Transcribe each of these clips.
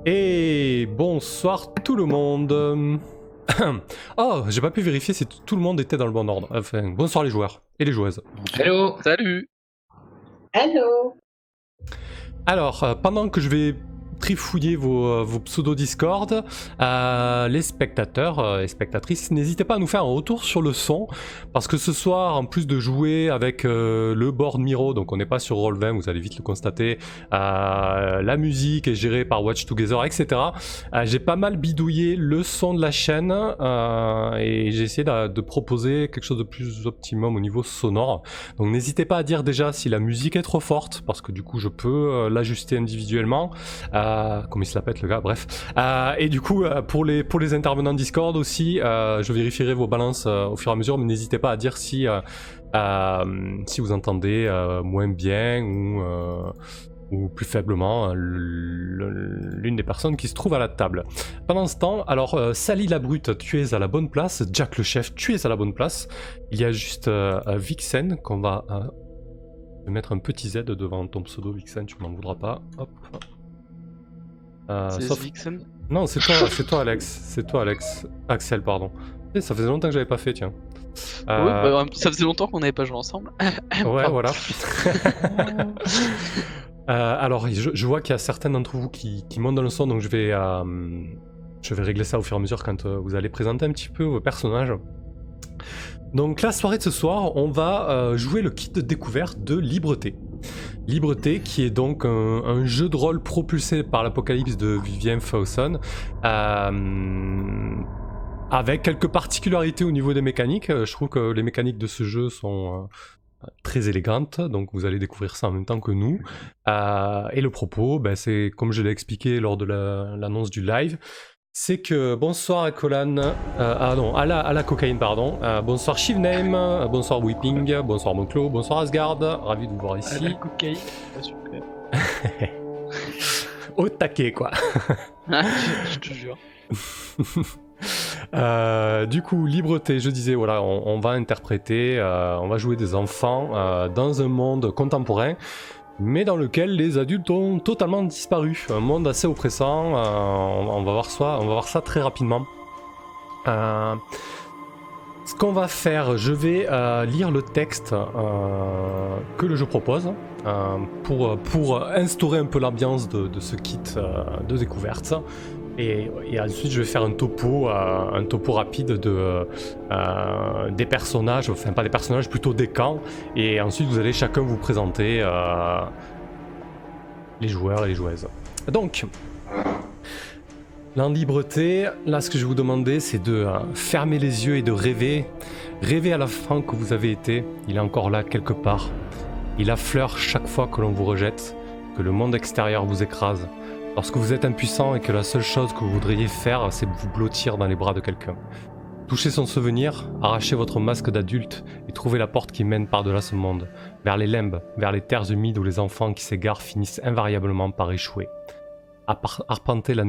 Et bonsoir tout le monde. Oh, j'ai pas pu vérifier si tout le monde était dans le bon ordre. Enfin, bonsoir les joueurs et les joueuses. Hello, salut. Hello. Alors, pendant que je vais trifouiller vos pseudo Discord, les spectateurs et spectatrices, n'hésitez pas à nous faire un retour sur le son, parce que ce soir, en plus de jouer avec le board Miro, donc on n'est pas sur Roll20, vous allez vite le constater, la musique est gérée par Watch Together, etc. J'ai pas mal bidouillé le son de la chaîne et j'ai essayé de proposer quelque chose de plus optimum au niveau sonore. Donc n'hésitez pas à dire déjà si la musique est trop forte, parce que du coup je peux l'ajuster individuellement. Comme il se la pète le gars, bref. Et du coup, pour les intervenants Discord aussi, je vérifierai vos balances au fur et à mesure, mais n'hésitez pas à dire si vous entendez moins bien ou plus faiblement l'une des personnes qui se trouve à la table. Pendant ce temps, alors Sally la brute, tu es à la bonne place. Jack le chef, tu es à la bonne place. Il y a juste Vixen qu'on va mettre un petit Z devant ton pseudo Vixen, tu m'en voudras pas. Hop. C'est Sauf... Vixen. Non, c'est toi Alex. C'est toi Alex. Axel, pardon. Et ça faisait longtemps que j'avais pas fait, tiens. Oui, bah, ça faisait longtemps qu'on n'avait pas joué ensemble. Ouais, voilà. Alors, je vois qu'il y a certains d'entre vous qui montent dans le son, donc je vais régler ça au fur et à mesure quand vous allez présenter un petit peu vos personnages. Donc la soirée de ce soir, on va jouer le kit de découverte de Libreté. Libreté qui est donc un jeu de rôle propulsé par l'Apocalypse de Vivien Fawson, avec quelques particularités au niveau des mécaniques. Je trouve que les mécaniques de ce jeu sont très élégantes, donc vous allez découvrir ça en même temps que nous. Et le propos, c'est comme je l'ai expliqué lors de l'annonce du live, c'est que bonsoir à Colan, à la cocaïne, pardon. Bonsoir Shivname, bonsoir Weeping, bonsoir Monclo, bonsoir Asgard, ravi de vous voir ici. À la cocaïne, pas super. Au taquet, quoi. Je te jure. Du coup, Libreté, je disais, voilà, on va interpréter, on va jouer des enfants dans un monde contemporain, mais dans lequel les adultes ont totalement disparu. Un monde assez oppressant, on va voir ça très rapidement. Ce qu'on va faire, je vais lire le texte que le jeu propose pour instaurer un peu l'ambiance de ce kit de découverte. Et ensuite, je vais faire un topo rapide des personnages, enfin pas des personnages, plutôt des camps. Et ensuite, vous allez chacun vous présenter les joueurs et les joueuses. Donc, en Libreté, là, ce que je vais vous demander, c'est de fermer les yeux et de rêver. Rêver à l'enfant que vous avez été. Il est encore là, quelque part. Il affleure chaque fois que l'on vous rejette, que le monde extérieur vous écrase. Lorsque vous êtes impuissant et que la seule chose que vous voudriez faire, c'est vous blottir dans les bras de quelqu'un. Touchez son souvenir, arrachez votre masque d'adulte et trouvez la porte qui mène par-delà ce monde, vers les limbes, vers les terres humides où les enfants qui s'égarent finissent invariablement par échouer. Arpentez à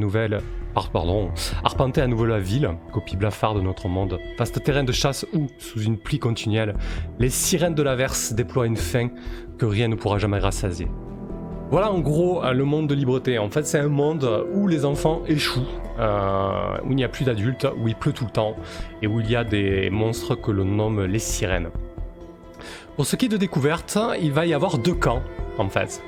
nouveau la ville, copie blafarde de notre monde, vaste terrain de chasse où, sous une pluie continuelle, les sirènes de l'averse déploient une faim que rien ne pourra jamais rassasier. Voilà en gros le monde de Libreté. En fait, c'est un monde où les enfants échouent, où il n'y a plus d'adultes, où il pleut tout le temps, et où il y a des monstres que l'on nomme les sirènes. Pour ce qui est de découverte, il va y avoir deux camps, en fait.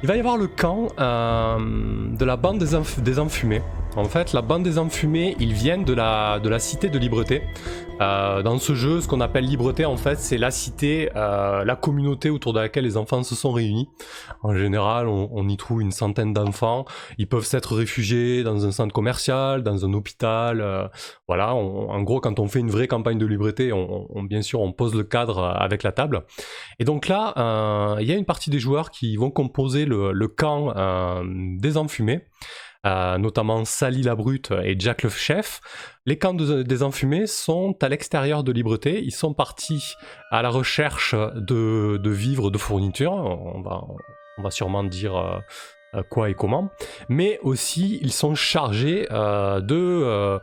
Il va y avoir le camp de la bande des enfumés. En fait, la bande des enfumés, ils viennent de la cité de Libreté. Dans ce jeu, ce qu'on appelle Libreté, en fait, c'est la cité, la communauté autour de laquelle les enfants se sont réunis. En général, on y trouve une centaine d'enfants. Ils peuvent s'être réfugiés dans un centre commercial, dans un hôpital. Voilà, en gros, quand on fait une vraie campagne de Libreté, bien sûr, on pose le cadre avec la table. Et donc là, il y a une partie des joueurs qui vont composer le camp des enfumés. Notamment Sally la brute et Jack le chef. Les camps des enfumés sont à l'extérieur de Libreté. Ils sont partis à la recherche de vivres, de fournitures. On va sûrement dire quoi et comment. Mais aussi, ils sont chargés de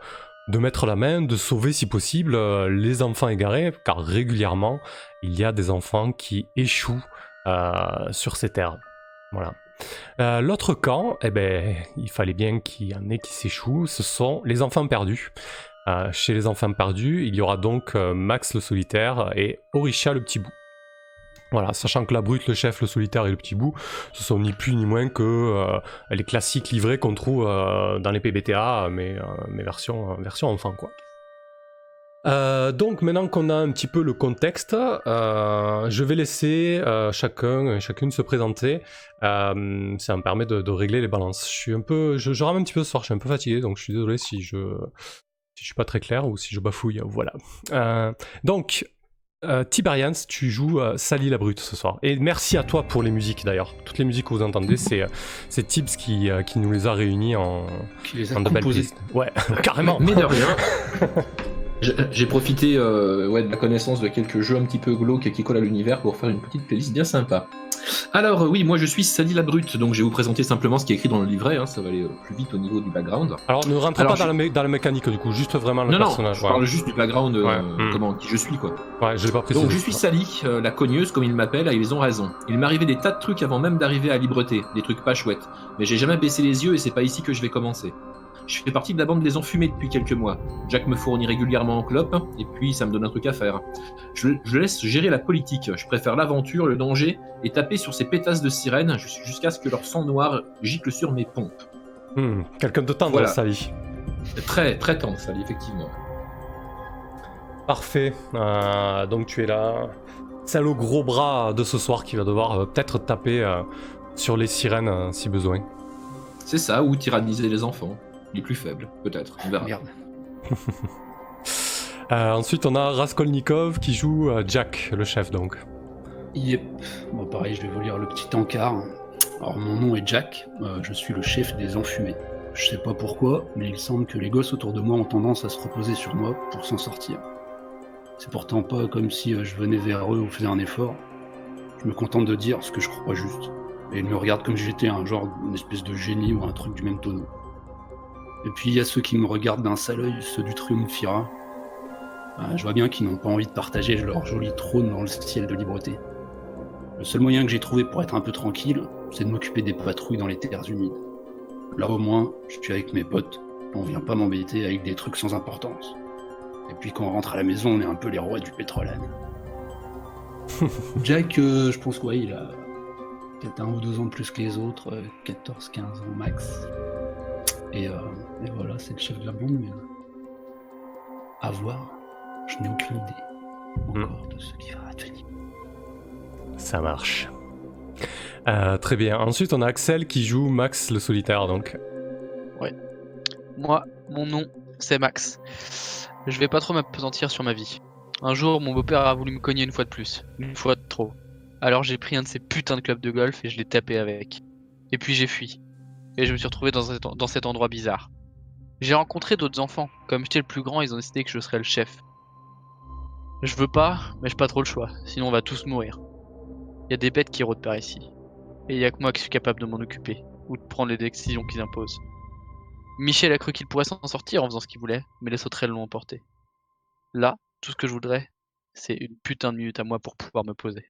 mettre la main, de sauver si possible les enfants égarés, car régulièrement, il y a des enfants qui échouent sur ces terres. Voilà. L'autre camp, eh ben, il fallait bien qu'il y en ait qui s'échouent, ce sont les enfants perdus. Chez les enfants perdus, il y aura donc Max le solitaire et Orisha le petit bout. Voilà, sachant que la brute, le chef, le solitaire et le petit bout, ce sont ni plus ni moins que les classiques livrets qu'on trouve dans les PBTA, mais version enfant, quoi. Donc maintenant qu'on a un petit peu le contexte, je vais laisser chacune se présenter. Ça me permet de régler les balances. Je rame un petit peu ce soir, je suis un peu fatigué, donc je suis désolé si je suis pas très clair ou si je bafouille. Voilà. Donc Tiberians, tu joues Sally la brute ce soir. Et merci à toi pour les musiques d'ailleurs. Toutes les musiques que vous entendez, c'est Tibbs qui nous les a réunies en de belles pistes. Ouais, carrément. Mais de rien. J'ai profité de la connaissance de quelques jeux un petit peu glauques qui collent à l'univers pour faire une petite playlist bien sympa. Alors oui, moi je suis Sally la brute, donc je vais vous présenter simplement ce qui est écrit dans le livret, ça va aller plus vite au niveau du background. Alors ne rentre pas dans la mécanique du coup, juste vraiment le personnage. Non, je parle juste du background, qui je suis quoi. Ouais, je l'ai pas précisé. Donc je suis Sally, la cogneuse comme ils m'appellent, et ils ont raison. Il m'arrivait des tas de trucs avant même d'arriver à Libreté, des trucs pas chouettes, mais j'ai jamais baissé les yeux et c'est pas ici que je vais commencer. Je fais partie de la bande des enfumés depuis quelques mois. Jack me fournit régulièrement en clope, et puis ça me donne un truc à faire. Je laisse gérer la politique, je préfère l'aventure, le danger, et taper sur ces pétasses de sirènes jusqu'à ce que leur sang noir gicle sur mes pompes. Quelqu'un de tendre, voilà. Sally. Très, très tendre, Sally, effectivement. Parfait. Donc tu es là. C'est le gros bras de ce soir qui va devoir peut-être taper sur les sirènes si besoin. C'est ça, ou tyranniser les enfants. Les plus faibles, peut-être, on verra. Merde. Ensuite, on a Raskolnikov qui joue Jack, le chef, donc. Yep. Bon, pareil, je vais vous lire le petit encart. Alors, mon nom est Jack, je suis le chef des enfumés. Je sais pas pourquoi, mais il semble que les gosses autour de moi ont tendance à se reposer sur moi pour s'en sortir. C'est pourtant pas comme si je venais vers eux ou faisais un effort. Je me contente de dire ce que je crois juste. Et ils me regardent comme si j'étais une espèce de génie ou un truc du même tonneau. Et puis il y a ceux qui me regardent d'un sale œil, ceux du triumvirat. Je vois bien qu'ils n'ont pas envie de partager leur joli trône dans le ciel de Libreté. Le seul moyen que j'ai trouvé pour être un peu tranquille, c'est de m'occuper des patrouilles dans les terres humides. Là au moins, je suis avec mes potes, on vient pas m'embêter avec des trucs sans importance. Et puis quand on rentre à la maison, on est un peu les rois du pétrolane. Jack, je pense quoi, il a peut-être 1 ou 2 ans de plus que les autres, 14-15 ans max. Et voilà, c'est le chef de la bande, mais à voir, je n'ai aucune idée encore de ce qui va advenir. Ça marche. Très bien. Ensuite, on a Axel qui joue Max le solitaire, donc. Ouais. Moi, mon nom, c'est Max. Je vais pas trop m'appesantir sur ma vie. Un jour, mon beau-père a voulu me cogner une fois de plus. Une fois de trop. Alors j'ai pris un de ces putains de clubs de golf et je l'ai tapé avec. Et puis j'ai fui. Et je me suis retrouvé dans cet endroit bizarre. J'ai rencontré d'autres enfants. Comme j'étais le plus grand, ils ont décidé que je serais le chef. Je veux pas, mais j'ai pas trop le choix. Sinon on va tous mourir. Il y a des bêtes qui rôdent par ici. Et il y a que moi qui suis capable de m'en occuper. Ou de prendre les décisions qu'ils imposent. Michel a cru qu'il pourrait s'en sortir en faisant ce qu'il voulait, mais les sauterelles l'ont emporté. Là, tout ce que je voudrais, c'est une putain de minute à moi pour pouvoir me poser.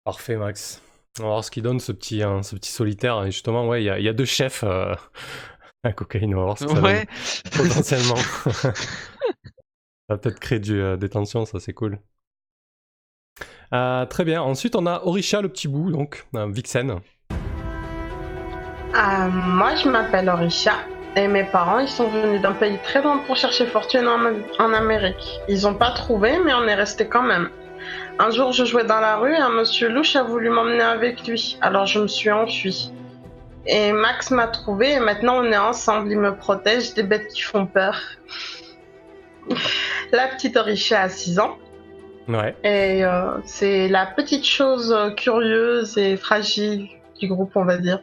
Parfait, Max. On va voir ce qu'il donne ce petit solitaire. Et justement, ouais, il y a 2 chefs à cocaïne. On va voir ce que ça donne. Potentiellement. Ça va peut-être créer des tensions, ça c'est cool. Très bien. Ensuite, on a Orisha, le petit bout, donc Vixen. Moi, je m'appelle Orisha. Et mes parents, ils sont venus d'un pays très loin pour chercher fortune en Amérique. Ils ont pas trouvé, mais on est resté quand même. Un jour, je jouais dans la rue et un monsieur louche a voulu m'emmener avec lui. Alors je me suis enfuie. Et Max m'a trouvé et maintenant on est ensemble. Il me protège des bêtes qui font peur. La petite Orisha a 6 ans. Ouais. Et c'est la petite chose curieuse et fragile du groupe, on va dire.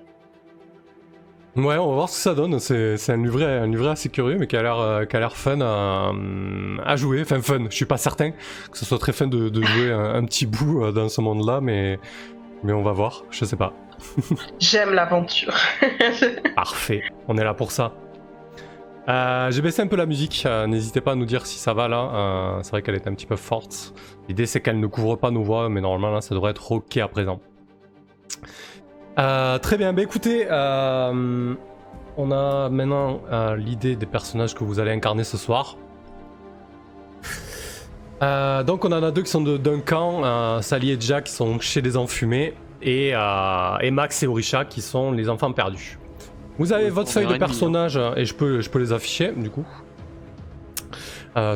Ouais, on va voir ce que ça donne. C'est un livret assez curieux, mais qui a l'air fun à jouer. Enfin, fun. Je suis pas certain que ce soit très fun de jouer un petit bout dans ce monde-là, mais on va voir. Je sais pas. J'aime l'aventure. Parfait. On est là pour ça. J'ai baissé un peu la musique. N'hésitez pas à nous dire si ça va là. C'est vrai qu'elle est un petit peu forte. L'idée, c'est qu'elle ne couvre pas nos voix, mais normalement là, ça devrait être ok à présent. Très bien, bah écoutez, on a maintenant l'idée des personnages que vous allez incarner ce soir. Donc on en a deux qui sont d'un camp, Sally et Jack qui sont chez les enfumés, et Max et Orisha qui sont les enfants perdus. Vous avez votre feuille de personnage, et je peux les afficher du coup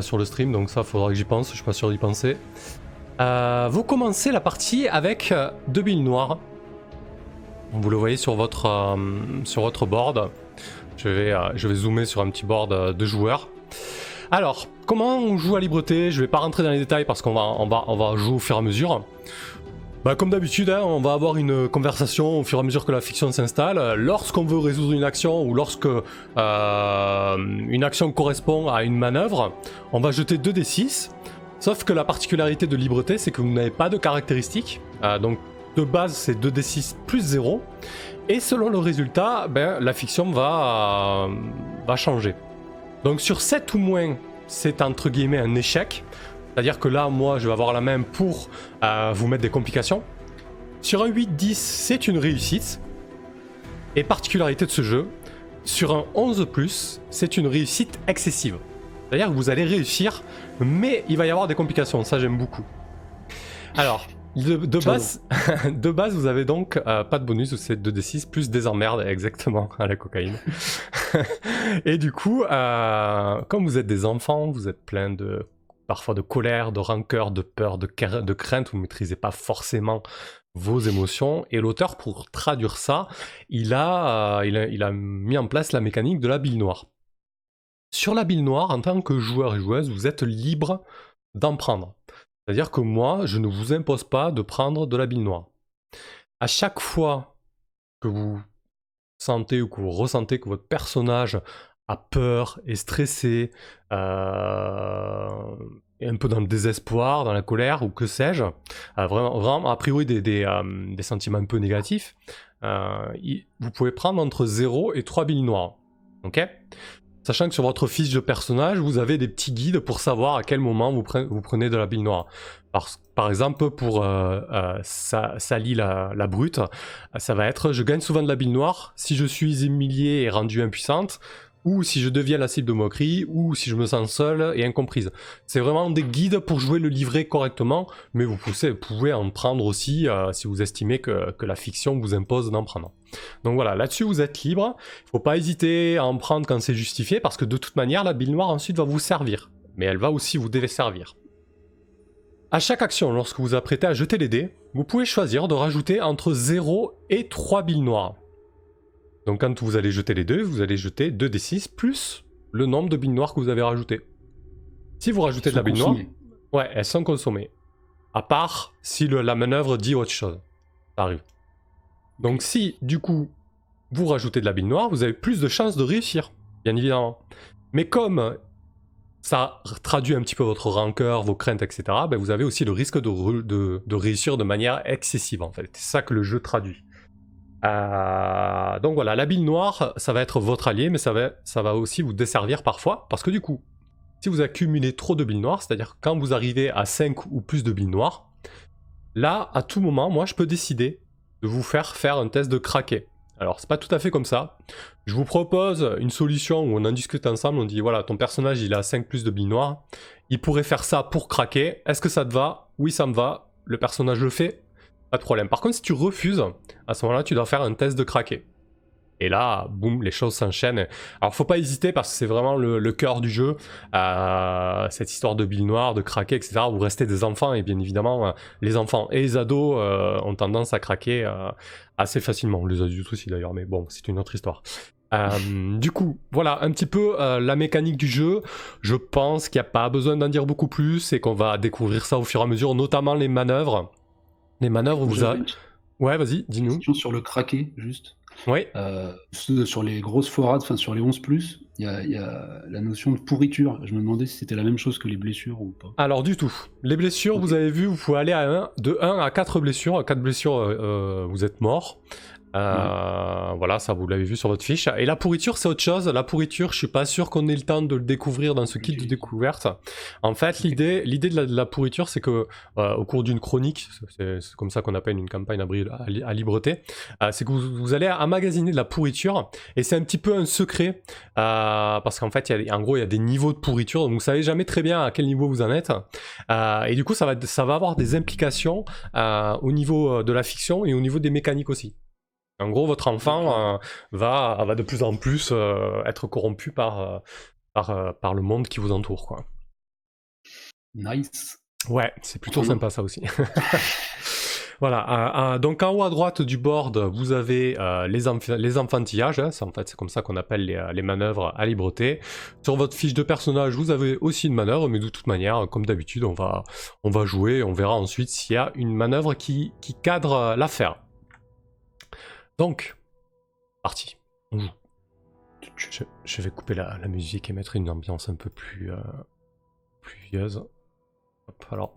sur le stream, donc ça faudra que j'y pense, je suis pas sûr d'y penser. Vous commencez la partie avec 2 billes noires. Vous le voyez sur votre board. Je vais zoomer sur un petit board de joueurs. Alors, comment on joue à Libreté? Je vais pas rentrer dans les détails parce qu'on va jouer au fur et à mesure. Bah, comme d'habitude, hein, on va avoir une conversation au fur et à mesure que la fiction s'installe. Lorsqu'on veut résoudre une action ou lorsque une action correspond à une manœuvre, on va jeter 2d6. Sauf que la particularité de Libreté, c'est que vous n'avez pas de caractéristiques. Donc, de base, c'est 2d6 plus 0. Et selon le résultat, la fiction va changer. Donc sur 7 ou moins, c'est entre guillemets un échec. C'est-à-dire que là, moi, je vais avoir la main pour vous mettre des complications. Sur un 8-10, c'est une réussite. Et particularité de ce jeu, sur un 11+, c'est une réussite excessive. C'est-à-dire que vous allez réussir, mais il va y avoir des complications. Ça, j'aime beaucoup. Alors... De base, vous avez donc pas de bonus, c'est 2d6 plus des emmerdes, exactement, à la cocaïne. Et du coup, comme vous êtes des enfants, vous êtes plein parfois de colère, de rancœur, de peur, de crainte, vous ne maîtrisez pas forcément vos émotions. Et l'auteur, pour traduire ça, il a mis en place la mécanique de la bille noire. Sur la bille noire, en tant que joueur et joueuse, vous êtes libre d'en prendre. C'est-à-dire que moi, je ne vous impose pas de prendre de la bille noire. À chaque fois que vous sentez ou que vous ressentez que votre personnage a peur, est stressé, est un peu dans le désespoir, dans la colère ou que sais-je, vraiment a priori des sentiments un peu négatifs, vous pouvez prendre entre 0 et 3 billes noires. Ok ? Sachant que sur votre fiche de personnage, vous avez des petits guides pour savoir à quel moment vous prenez de la bille noire. Par exemple, pour Sally la brute, ça va être « Je gagne souvent de la bille noire si je suis humiliée et rendue impuissante » ou si je deviens la cible de moquerie, ou si je me sens seule et incomprise. C'est vraiment des guides pour jouer le livret correctement, mais vous pouvez en prendre aussi si vous estimez que la fiction vous impose d'en prendre. Donc voilà, là-dessus vous êtes libre, il ne faut pas hésiter à en prendre quand c'est justifié, parce que de toute manière, la bille noire ensuite va vous servir, mais elle va aussi vous desservir. À chaque action, lorsque vous vous apprêtez à jeter les dés, vous pouvez choisir de rajouter entre 0 et 3 billes noires. Donc quand vous allez jeter les deux, vous allez jeter 2d6 plus le nombre de billes noires que vous avez rajouté. Si vous rajoutez de la bille noire, ouais, elles sont consommées. À part si la manœuvre dit autre chose. Ça arrive. Donc si, du coup, vous rajoutez de la bille noire, vous avez plus de chances de réussir, bien évidemment. Mais comme ça traduit un petit peu votre rancœur, vos craintes, etc., vous avez aussi le risque de réussir de manière excessive, en fait. C'est ça que le jeu traduit. Donc voilà, la bille noire, ça va être votre allié, mais ça va aussi vous desservir parfois, parce que du coup, si vous accumulez trop de billes noires, c'est-à-dire quand vous arrivez à 5 ou plus de billes noires, là, à tout moment, moi, je peux décider de vous faire un test de craquer. Alors, c'est pas tout à fait comme ça. Je vous propose une solution où on en discute ensemble, on dit, voilà, ton personnage, il a 5 plus de billes noires, il pourrait faire ça pour craquer, est-ce que ça te va? Oui, ça me va, le personnage le fait. Pas de problème. Par contre, si tu refuses, à ce moment-là, tu dois faire un test de craquer. Et là, boum, les choses s'enchaînent. Alors, faut pas hésiter parce que c'est vraiment le cœur du jeu. Cette histoire de billes noires, de craquer, etc. Vous restez des enfants et bien évidemment, les enfants et les ados ont tendance à craquer assez facilement. Les adultes aussi d'ailleurs, mais bon, c'est une autre histoire. Du coup, voilà un petit peu la mécanique du jeu. Je pense qu'il n'y a pas besoin d'en dire beaucoup plus et qu'on va découvrir ça au fur et à mesure, notamment les manœuvres. Les manœuvres, vous avez... Ouais, vas-y, dis-nous. Question sur le craquer, juste. Oui. Sur les grosses forades, enfin sur les 11+, il y a la notion de pourriture. Je me demandais si c'était la même chose que les blessures ou pas. Alors du tout. Les blessures, vous avez vu, vous pouvez aller de 1 à 4 blessures. 4 blessures, vous êtes mort. Voilà, ça vous l'avez vu sur votre fiche. Et la pourriture, c'est autre chose. La pourriture, je suis pas sûr qu'on ait le temps de le découvrir dans ce kit de découverte. En fait, l'idée de la pourriture, c'est que au cours d'une chronique, c'est comme ça qu'on appelle une campagne à libreté, c'est que vous allez emmagasiner de la pourriture, et c'est un petit peu un secret, parce qu'en fait, en gros, il y a des niveaux de pourriture, donc vous savez jamais très bien à quel niveau vous en êtes. Et du coup, ça va avoir des implications au niveau de la fiction et au niveau des mécaniques aussi. En gros, votre enfant va de plus en plus être corrompu par le monde qui vous entoure, quoi. Nice. Ouais, c'est plutôt sympa ça aussi. Voilà, donc en haut à droite du board, vous avez les enfantillages, hein, c'est comme ça qu'on appelle les manœuvres à libreté. Sur votre fiche de personnage, vous avez aussi une manœuvre, mais de toute manière, comme d'habitude, on va jouer, on verra ensuite s'il y a une manœuvre qui cadre l'affaire. Donc, parti, on joue. Je vais couper la musique et mettre une ambiance un peu plus pluvieuse. Hop, alors,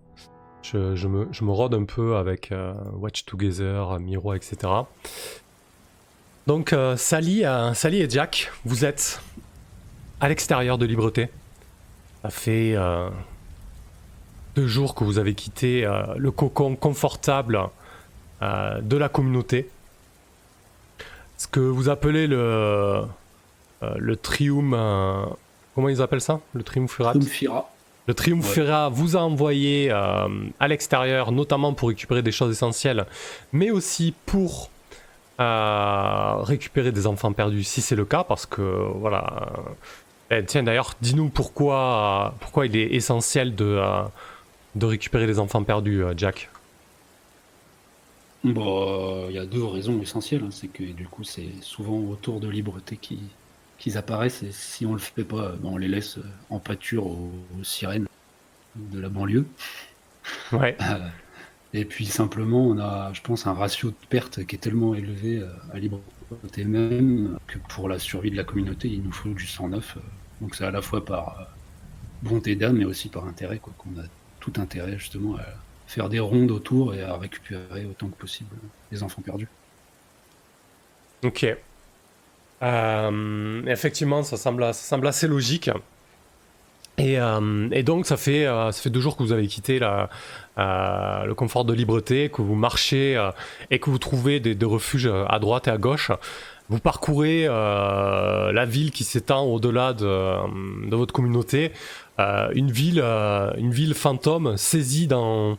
je me rôde un peu avec Watch Together, Miro, etc. Donc, Sally et Jack, vous êtes à l'extérieur de Libreté. Ça fait 2 jours que vous avez quitté le cocon confortable de la communauté. Ce que vous appelez le trium... comment ils appellent ça? Le triumvirat? Le triumvirat vous a envoyé à l'extérieur, notamment pour récupérer des choses essentielles, mais aussi pour récupérer des enfants perdus, si c'est le cas, parce que, voilà... tiens, d'ailleurs, dis-nous pourquoi il est essentiel de récupérer des enfants perdus, Jack. Bon, il y a 2 raisons essentielles, hein. C'est que du coup c'est souvent autour de Libreté qu'ils apparaissent, et si on le fait pas, on les laisse en pâture aux sirènes de la banlieue. Ouais. Et puis simplement on a, je pense, un ratio de perte qui est tellement élevé à Libreté même, que pour la survie de la communauté il nous faut du sang neuf. Donc c'est à la fois par bonté d'âme mais aussi par intérêt, quoi, qu'on a tout intérêt justement à faire des rondes autour et à récupérer autant que possible les enfants perdus. Ok. Effectivement, ça semble assez logique. Et donc, ça fait 2 jours que vous avez quitté le confort de Libreté, que vous marchez et que vous trouvez des refuges à droite et à gauche. Vous parcourez la ville qui s'étend au-delà de votre communauté. Une ville fantôme saisie dans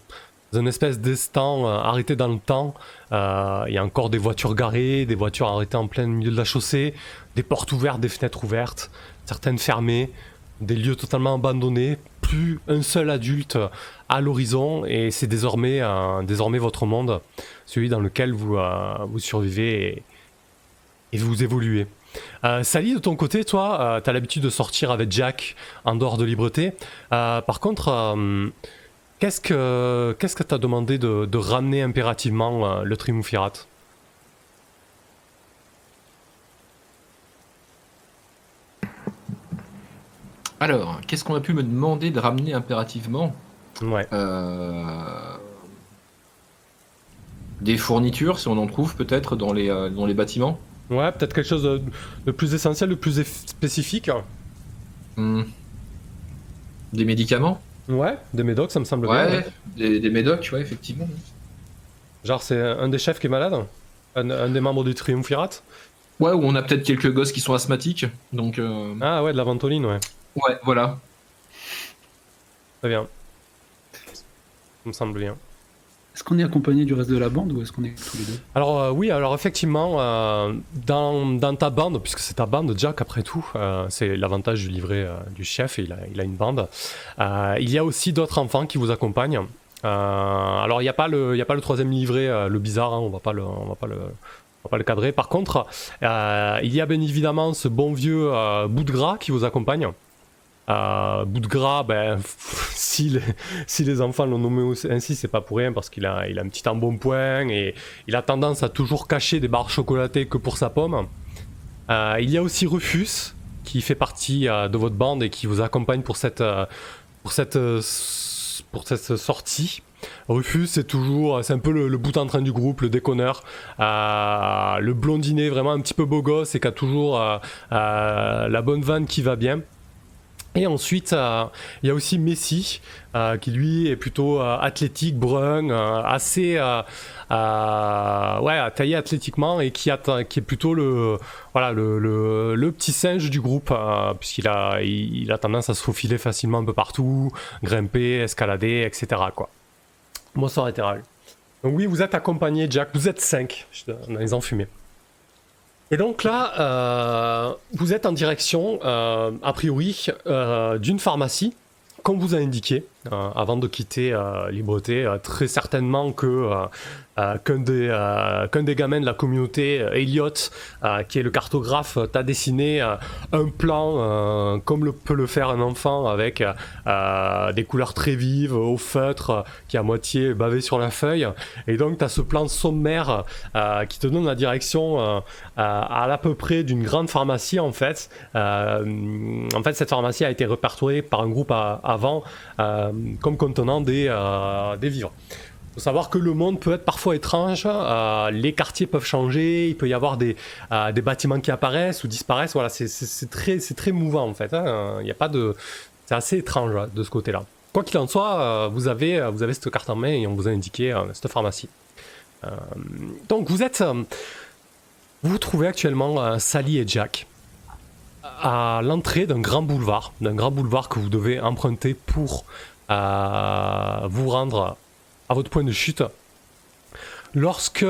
une espèce d'estan arrêté dans le temps. Il y a encore des voitures garées, des voitures arrêtées en plein milieu de la chaussée, des portes ouvertes, des fenêtres ouvertes, certaines fermées, des lieux totalement abandonnés, plus un seul adulte à l'horizon, et c'est désormais votre monde, celui dans lequel vous survivez et vous évoluez. Sally, de ton côté, toi, t'as l'habitude de sortir avec Jack en dehors de Libreté. Par contre, qu'est-ce que t'as demandé de ramener impérativement le triumvirat? Alors, qu'est-ce qu'on a pu me demander de ramener impérativement? Ouais. Des fournitures, si on en trouve peut-être dans les bâtiments. Ouais, peut-être quelque chose de plus essentiel, de plus spécifique. Des médicaments. Ouais, des médocs, ça me semble bien. Ouais, des médocs, ouais, effectivement. Genre, c'est un des chefs qui est malade, un des membres du triumvirat. Ouais, ou on a peut-être quelques gosses qui sont asthmatiques, donc... Ah ouais, de la ventoline, ouais. Ouais, voilà. Très bien. Ça me semble bien. Est-ce qu'on est accompagné du reste de la bande ou est-ce qu'on est tous les deux? Alors oui, alors effectivement, dans ta bande, puisque c'est ta bande, Jack, après tout, c'est l'avantage du livret du chef, il a une bande. Il y a aussi d'autres enfants qui vous accompagnent. Alors il n'y a pas le 3e livret, le bizarre, hein, on va pas le cadrer. Par contre, il y a bien évidemment ce bon vieux bout de gras qui vous accompagne. Bout de gras, ben, si les enfants l'ont nommé ainsi, c'est pas pour rien, parce qu'il a un petit embonpoint et il a tendance à toujours cacher des barres chocolatées que pour sa pomme. Il y a aussi Rufus, qui fait partie de votre bande et qui vous accompagne pour cette sortie. Rufus, c'est un peu le bout en train du groupe, le déconneur, le blondinet vraiment un petit peu beau gosse et qui a toujours la bonne vanne qui va bien. Et ensuite, il y a aussi Messi, qui lui est plutôt athlétique, brun, assez taillé athlétiquement et qui est plutôt le petit singe du groupe, puisqu'il a tendance à se faufiler facilement un peu partout, grimper, escalader, etc. quoi. Bonsoir Ethereal. Donc oui, vous êtes accompagné, Jack, vous êtes 5 dans les enfumés. Et donc là, vous êtes en direction, a priori, d'une pharmacie, comme vous a indiqué, avant de quitter Libreté, très certainement qu'un des gamins de la communauté, Elliot, qui est le cartographe, t'a dessiné un plan comme peut le faire un enfant, avec des couleurs très vives, au feutre, qui est à moitié bavé sur la feuille. Et donc t'as ce plan sommaire qui te donne la direction à peu près d'une grande pharmacie en fait. En fait, cette pharmacie a été répertoriée par un groupe avant comme contenant des vivres. Il faut savoir que le monde peut être parfois étrange, les quartiers peuvent changer, il peut y avoir des bâtiments qui apparaissent ou disparaissent, voilà, c'est très mouvant en fait, hein. Y a pas de... C'est assez étrange de ce côté-là. Quoi qu'il en soit, vous avez cette carte en main et on vous a indiqué cette pharmacie. Donc vous vous trouvez actuellement Sally et Jack à l'entrée d'un grand boulevard que vous devez emprunter pour vous rendre à votre point de chute, lorsque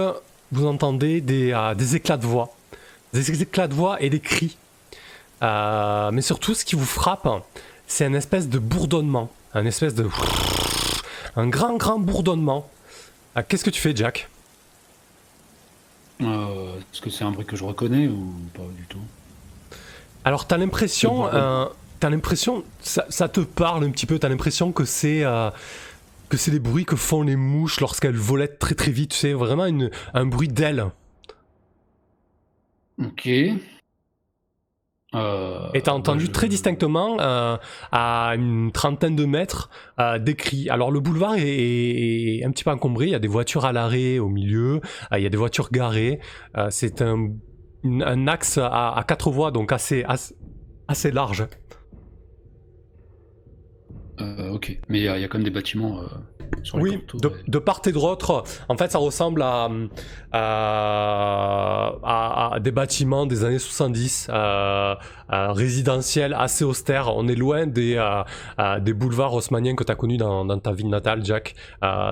vous entendez des éclats de voix, et des cris. Mais surtout, ce qui vous frappe, c'est une espèce de bourdonnement, un grand bourdonnement. Qu'est-ce que tu fais, Jack ? Est-ce que c'est un bruit que je reconnais ou pas du tout ? Alors, t'as l'impression, ça te parle un petit peu, t'as l'impression que c'est les bruits que font les mouches lorsqu'elles volettent très très vite, tu sais, vraiment un bruit d'ailes. Ok. Et t'as entendu très distinctement, à une trentaine de mètres, des cris. Alors le boulevard est un petit peu encombré, il y a des voitures à l'arrêt au milieu, il y a des voitures garées, c'est un axe à 4 voies, donc assez large. Ok, mais il y a quand même des bâtiments sur les contours. De part et d'autre, en fait ça ressemble à des bâtiments des années 70, résidentiels assez austères. On est loin des boulevards haussmanniens que tu as connus dans ta ville natale, Jack.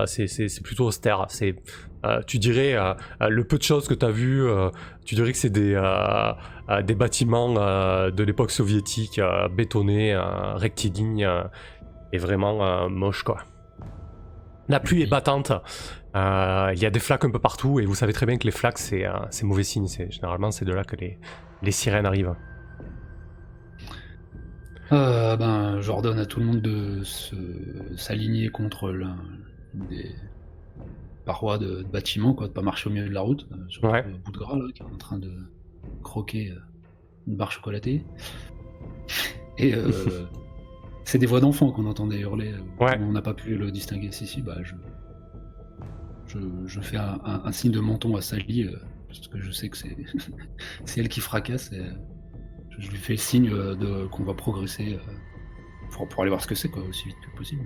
C'est plutôt austère. Tu dirais, le peu de choses que tu as vu, tu dirais que c'est des bâtiments de l'époque soviétique, bétonnés, rectilignes, et vraiment moches, quoi. La pluie est battante, il y a des flaques un peu partout, et vous savez très bien que les flaques, c'est mauvais signe. Généralement, c'est de là que les sirènes arrivent. J'ordonne à tout le monde de s'aligner contre l'un des parois de bâtiments, quoi, de pas marcher au milieu de la route, sur le bout de gras là, qui est en train de croquer une barre chocolatée. Et c'est des voix d'enfants qu'on entendait hurler. Comme on n'a pas pu le distinguer ici, je fais un signe de menton à Sally, parce que je sais que c'est elle qui fracasse, et je lui fais le signe qu'on va progresser pour aller voir ce que c'est, quoi, aussi vite que possible.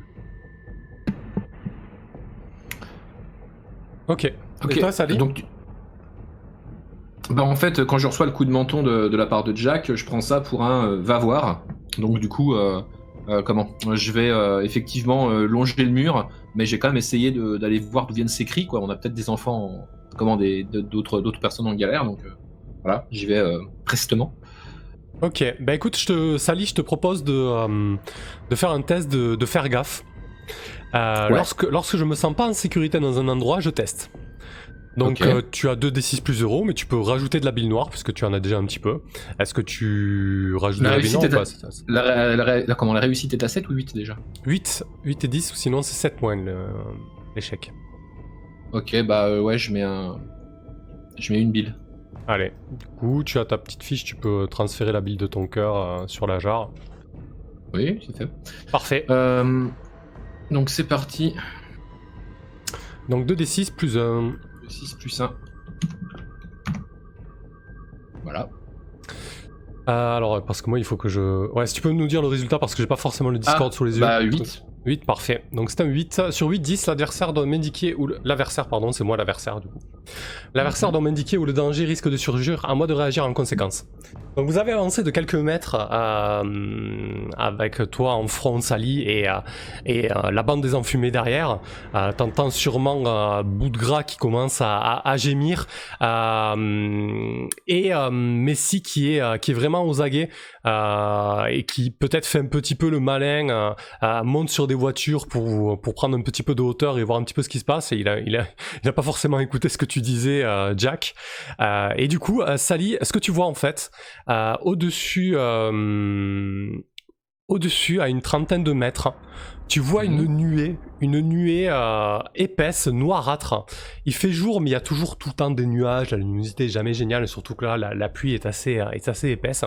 Ok. Et toi, Sally ? Donc, en fait, quand je reçois le coup de menton de la part de Jack, je prends ça pour un va voir. Donc du coup, je vais effectivement longer le mur, mais j'ai quand même essayé d'aller voir d'où viennent ces cris, quoi. On a peut-être des enfants, d'autres personnes en galère, donc voilà, j'y vais prestement. Ok, bah écoute, Sally, je te propose de faire un test de faire gaffe. Lorsque je me sens pas en sécurité dans un endroit, je teste. Donc tu as 2d6 plus 0, mais tu peux rajouter de la bile noire, puisque tu en as déjà un petit peu. Est-ce que tu rajoutes de la bile noire ou pas ? La réussite est à 7 ou 8 déjà ? 8 et 10, ou sinon c'est 7 points l'échec. Ok, je mets une bile. Allez, du coup, tu as ta petite fiche, tu peux transférer la bile de ton cœur sur la jarre. Oui, c'est fait. Parfait. Donc c'est parti. Donc 2d6 plus 1. 6 plus 1. Voilà. Alors, parce que moi, il faut que je... Ouais, si tu peux nous dire le résultat, parce que j'ai pas forcément le Discord sous les yeux. Bah 8. 8, parfait. Donc c'est un 8. Sur 8, 10, l'adversaire doit m'indiquer... L'adversaire, pardon, c'est moi l'adversaire, du coup. L'adversaire doit m'indiquer où le danger risque de surgir, à moi de réagir en conséquence. Donc vous avez avancé de quelques mètres avec toi en front, Sally, et la bande des enfumés derrière. T'entends sûrement bout de gras qui commence à gémir. Messi qui est vraiment aux aguets et qui peut-être fait un petit peu le malin, monte sur des voitures pour prendre un petit peu de hauteur et voir un petit peu ce qui se passe. Et il a pas forcément écouté ce que tu disais, Jack. Et du coup, Sally, ce que tu vois en fait, au-dessus, à une trentaine de mètres, tu vois une nuée épaisse, noirâtre. Il fait jour, mais il y a toujours tout le temps des nuages. La luminosité est jamais géniale, et surtout que là, la pluie est assez épaisse.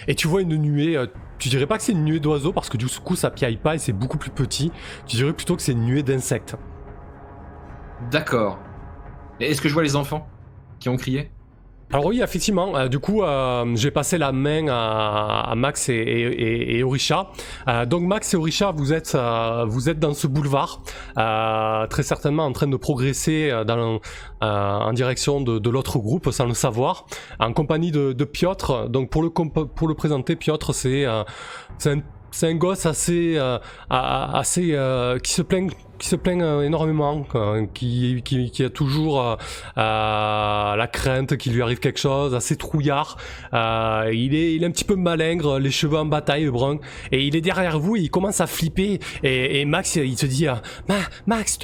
Et tu vois une nuée. Tu dirais pas que c'est une nuée d'oiseaux parce que du coup, ça piaille pas et c'est beaucoup plus petit. Tu dirais plutôt que c'est une nuée d'insectes. D'accord. Et est-ce que je vois les enfants qui ont crié? Alors oui, effectivement, du coup, j'ai passé la main à Max et Orisha. Donc Max et Orisha, vous êtes dans ce boulevard, très certainement en train de progresser en direction de l'autre groupe, sans le savoir, en compagnie de Piotr. Donc pour le présenter, Piotr, c'est un gosse assez qui se plaint énormément, qui a toujours la crainte qu'il lui arrive quelque chose, assez trouillard. Il est un petit peu malingre, les cheveux en bataille, brun, et il est derrière vous et il commence à flipper. Et Max, il te dit Max,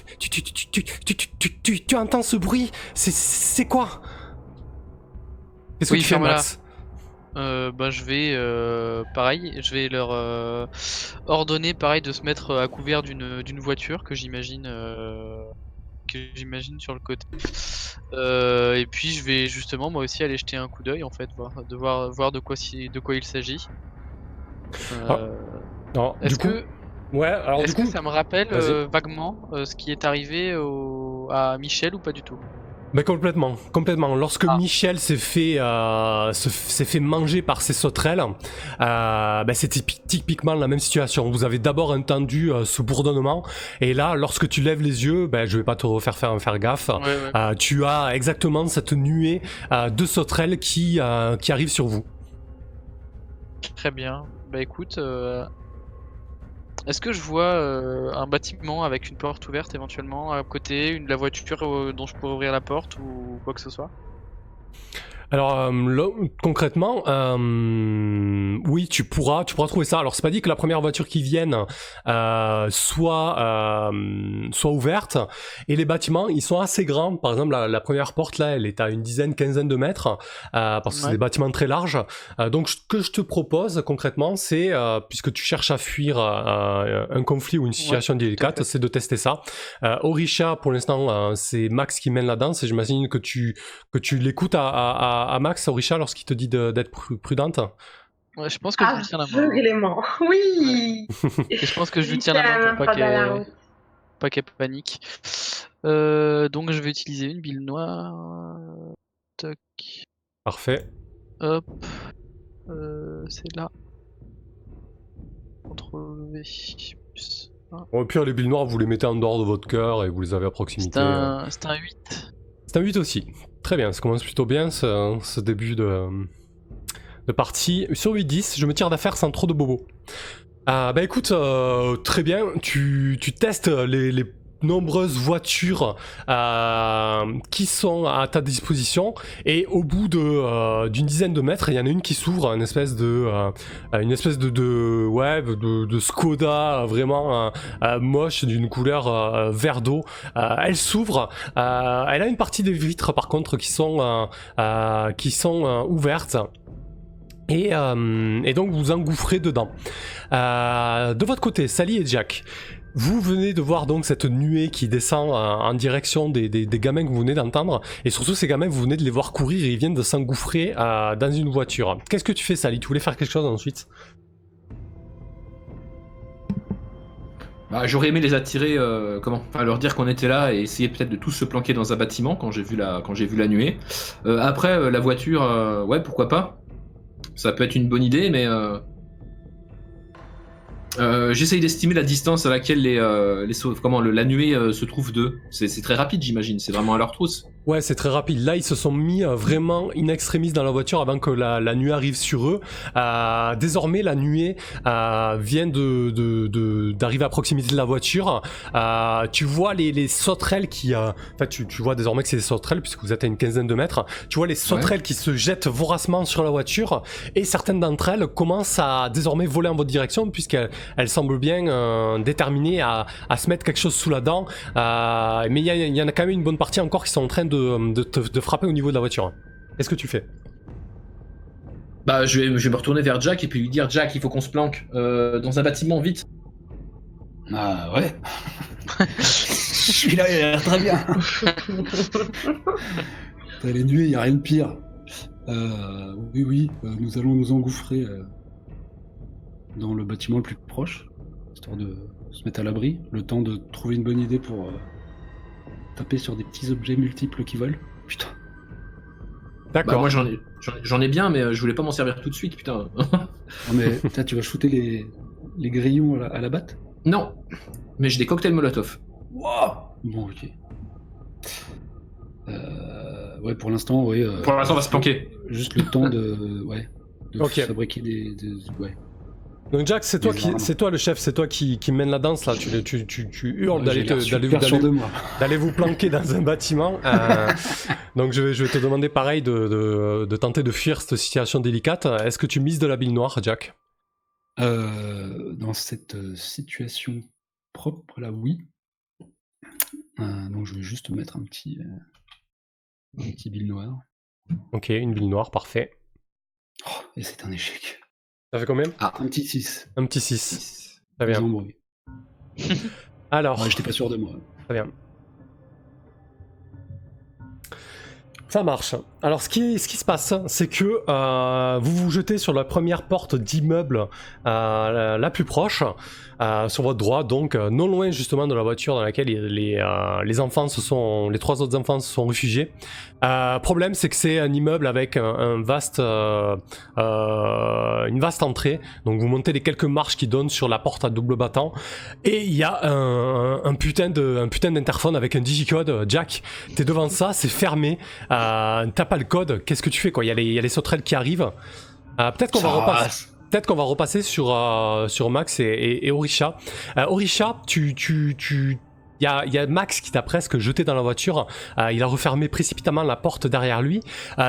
tu entends ce bruit? C'est quoi? Qu'est-ce que tu fais, Max? Je vais pareil, je vais leur ordonner pareil de se mettre à couvert d'une voiture que j'imagine sur le côté. Et puis je vais justement moi aussi aller jeter un coup d'œil en fait, voir de quoi il s'agit. Non, est-ce que ouais, alors est-ce du coup, que ça me rappelle vaguement ce qui est arrivé à Michel ou pas du tout? Mais complètement. Lorsque Michel s'est fait manger par ces sauterelles, c'est typiquement la même situation. Vous avez d'abord entendu ce bourdonnement, et là, lorsque tu lèves les yeux, je vais pas te refaire faire gaffe. Ouais. Tu as exactement cette nuée de sauterelles qui arrive sur vous. Très bien. Bah écoute. Est-ce que je vois un bâtiment avec une porte ouverte éventuellement à côté, la voiture dont je pourrais ouvrir la porte ou quoi que ce soit? Alors là, concrètement, oui, tu pourras trouver ça. Alors c'est pas dit que la première voiture qui vienne soit ouverte, et les bâtiments ils sont assez grands. Par exemple la première porte là, elle est à une quinzaine de mètres, parce que c'est des bâtiments très larges. Donc ce que je te propose concrètement, c'est puisque tu cherches à fuir un conflit ou une situation délicate, c'est de tester ça. Orisha, pour l'instant, c'est Max qui mène la danse, et j'imagine que tu l'écoutes à Max, Orisha, lorsqu'il te dit d'être prudente. Ouais, je pense que je lui tiens la main. Aveuglément, oui. Et je pense que je lui tiens la main pour pas qu'elle panique. Donc je vais utiliser une bille noire. Toc. Parfait. Hop. C'est là. CTRL V. Au pire, les billes noires, vous les mettez en dehors de votre cœur et vous les avez à proximité. C'est un 8. C'est un 8 aussi. Très bien, ça commence plutôt bien ce début de partie. Sur 8-10, je me tire d'affaire sans trop de bobos. Écoute, très bien, tu testes les nombreuses voitures qui sont à ta disposition, et au bout d'une dizaine de mètres, il y en a une qui s'ouvre, une espèce de Skoda vraiment moche, d'une couleur vert d'eau. Elle s'ouvre, elle a une partie des vitres par contre qui sont ouvertes. Et donc vous engouffrez dedans. De votre côté, Sally et Jack, vous venez de voir donc cette nuée qui descend en direction des gamins que vous venez d'entendre, et surtout ces gamins, vous venez de les voir courir et ils viennent de s'engouffrer dans une voiture. Qu'est-ce que tu fais, Sally? Tu voulais faire quelque chose ensuite? Ah, j'aurais aimé les attirer, enfin leur dire qu'on était là et essayer peut-être de tous se planquer dans un bâtiment quand j'ai vu la nuée. Après, la voiture, ouais, pourquoi pas. Ça peut être une bonne idée, mais j'essaye d'estimer la distance à laquelle la nuée se trouve d'eux. C'est très rapide, j'imagine. C'est vraiment à leur trousse. Ouais, c'est très rapide. Là, ils se sont mis vraiment in extremis dans la voiture avant que la nuée arrive sur eux. Désormais, la nuée vient d'arriver à proximité de la voiture. Tu vois les sauterelles qui... Enfin, tu vois désormais que c'est des sauterelles puisque vous êtes à une quinzaine de mètres. Tu vois les sauterelles qui se jettent voracement sur la voiture et certaines d'entre elles commencent à désormais voler en votre direction puisqu'elles semblent bien déterminées à se mettre quelque chose sous la dent. Mais il y en a quand même une bonne partie encore qui sont en train de frapper au niveau de la voiture. Qu'est-ce que tu fais? Bah, je vais me retourner vers Jack et puis lui dire Jack, il faut qu'on se planque dans un bâtiment vite. Ah ouais. Je suis là, il a l'air très bien. Les nuées, il n'y a rien de pire. Oui, nous allons nous engouffrer dans le bâtiment le plus proche, histoire de se mettre à l'abri, le temps de trouver une bonne idée pour taper sur des petits objets multiples qui volent. Putain. D'accord. Bah, moi j'en ai bien, mais je voulais pas m'en servir tout de suite, putain. Non mais tu vas shooter les grillons à la batte? Non, mais j'ai des cocktails Molotov. Wow. Bon, ok. Ouais, pour l'instant, oui. Pour l'instant, on va se planquer. Juste le temps de fabriquer ouais. Donc Jack, c'est toi le chef, c'est toi qui mène la danse là. Tu hurles d'aller vous planquer dans un bâtiment. Donc je vais te demander pareil de tenter de fuir cette situation délicate. Est-ce que tu mises de la bille noire, Jack? Dans cette situation propre là, oui. Donc je vais juste mettre un petit bille noire. Ok, une bille noire, parfait. Oh, et c'est un échec. Ça fait combien? Un petit 6. Un petit 6. Très bien. Alors. Ouais, j'étais pas sûr de moi. Très bien. Ça marche. Alors ce qui se passe, c'est que vous vous jetez sur la première porte d'immeuble la plus proche, sur votre droite, donc non loin justement de la voiture dans laquelle les enfants les trois autres enfants se sont réfugiés. Problème, c'est que c'est un immeuble avec une vaste entrée, donc vous montez les quelques marches qui donnent sur la porte à double battant, et il y a un putain d'interphone avec un digicode. Jack, t'es devant ça, c'est fermé. T'as pas le code, qu'est-ce que tu fais quoi? Il y a les sauterelles qui arrivent. Peut-être qu'on va repasser sur Max et Orisha. Orisha, il y a Max qui t'a presque jeté dans la voiture. Il a refermé précipitamment la porte derrière lui.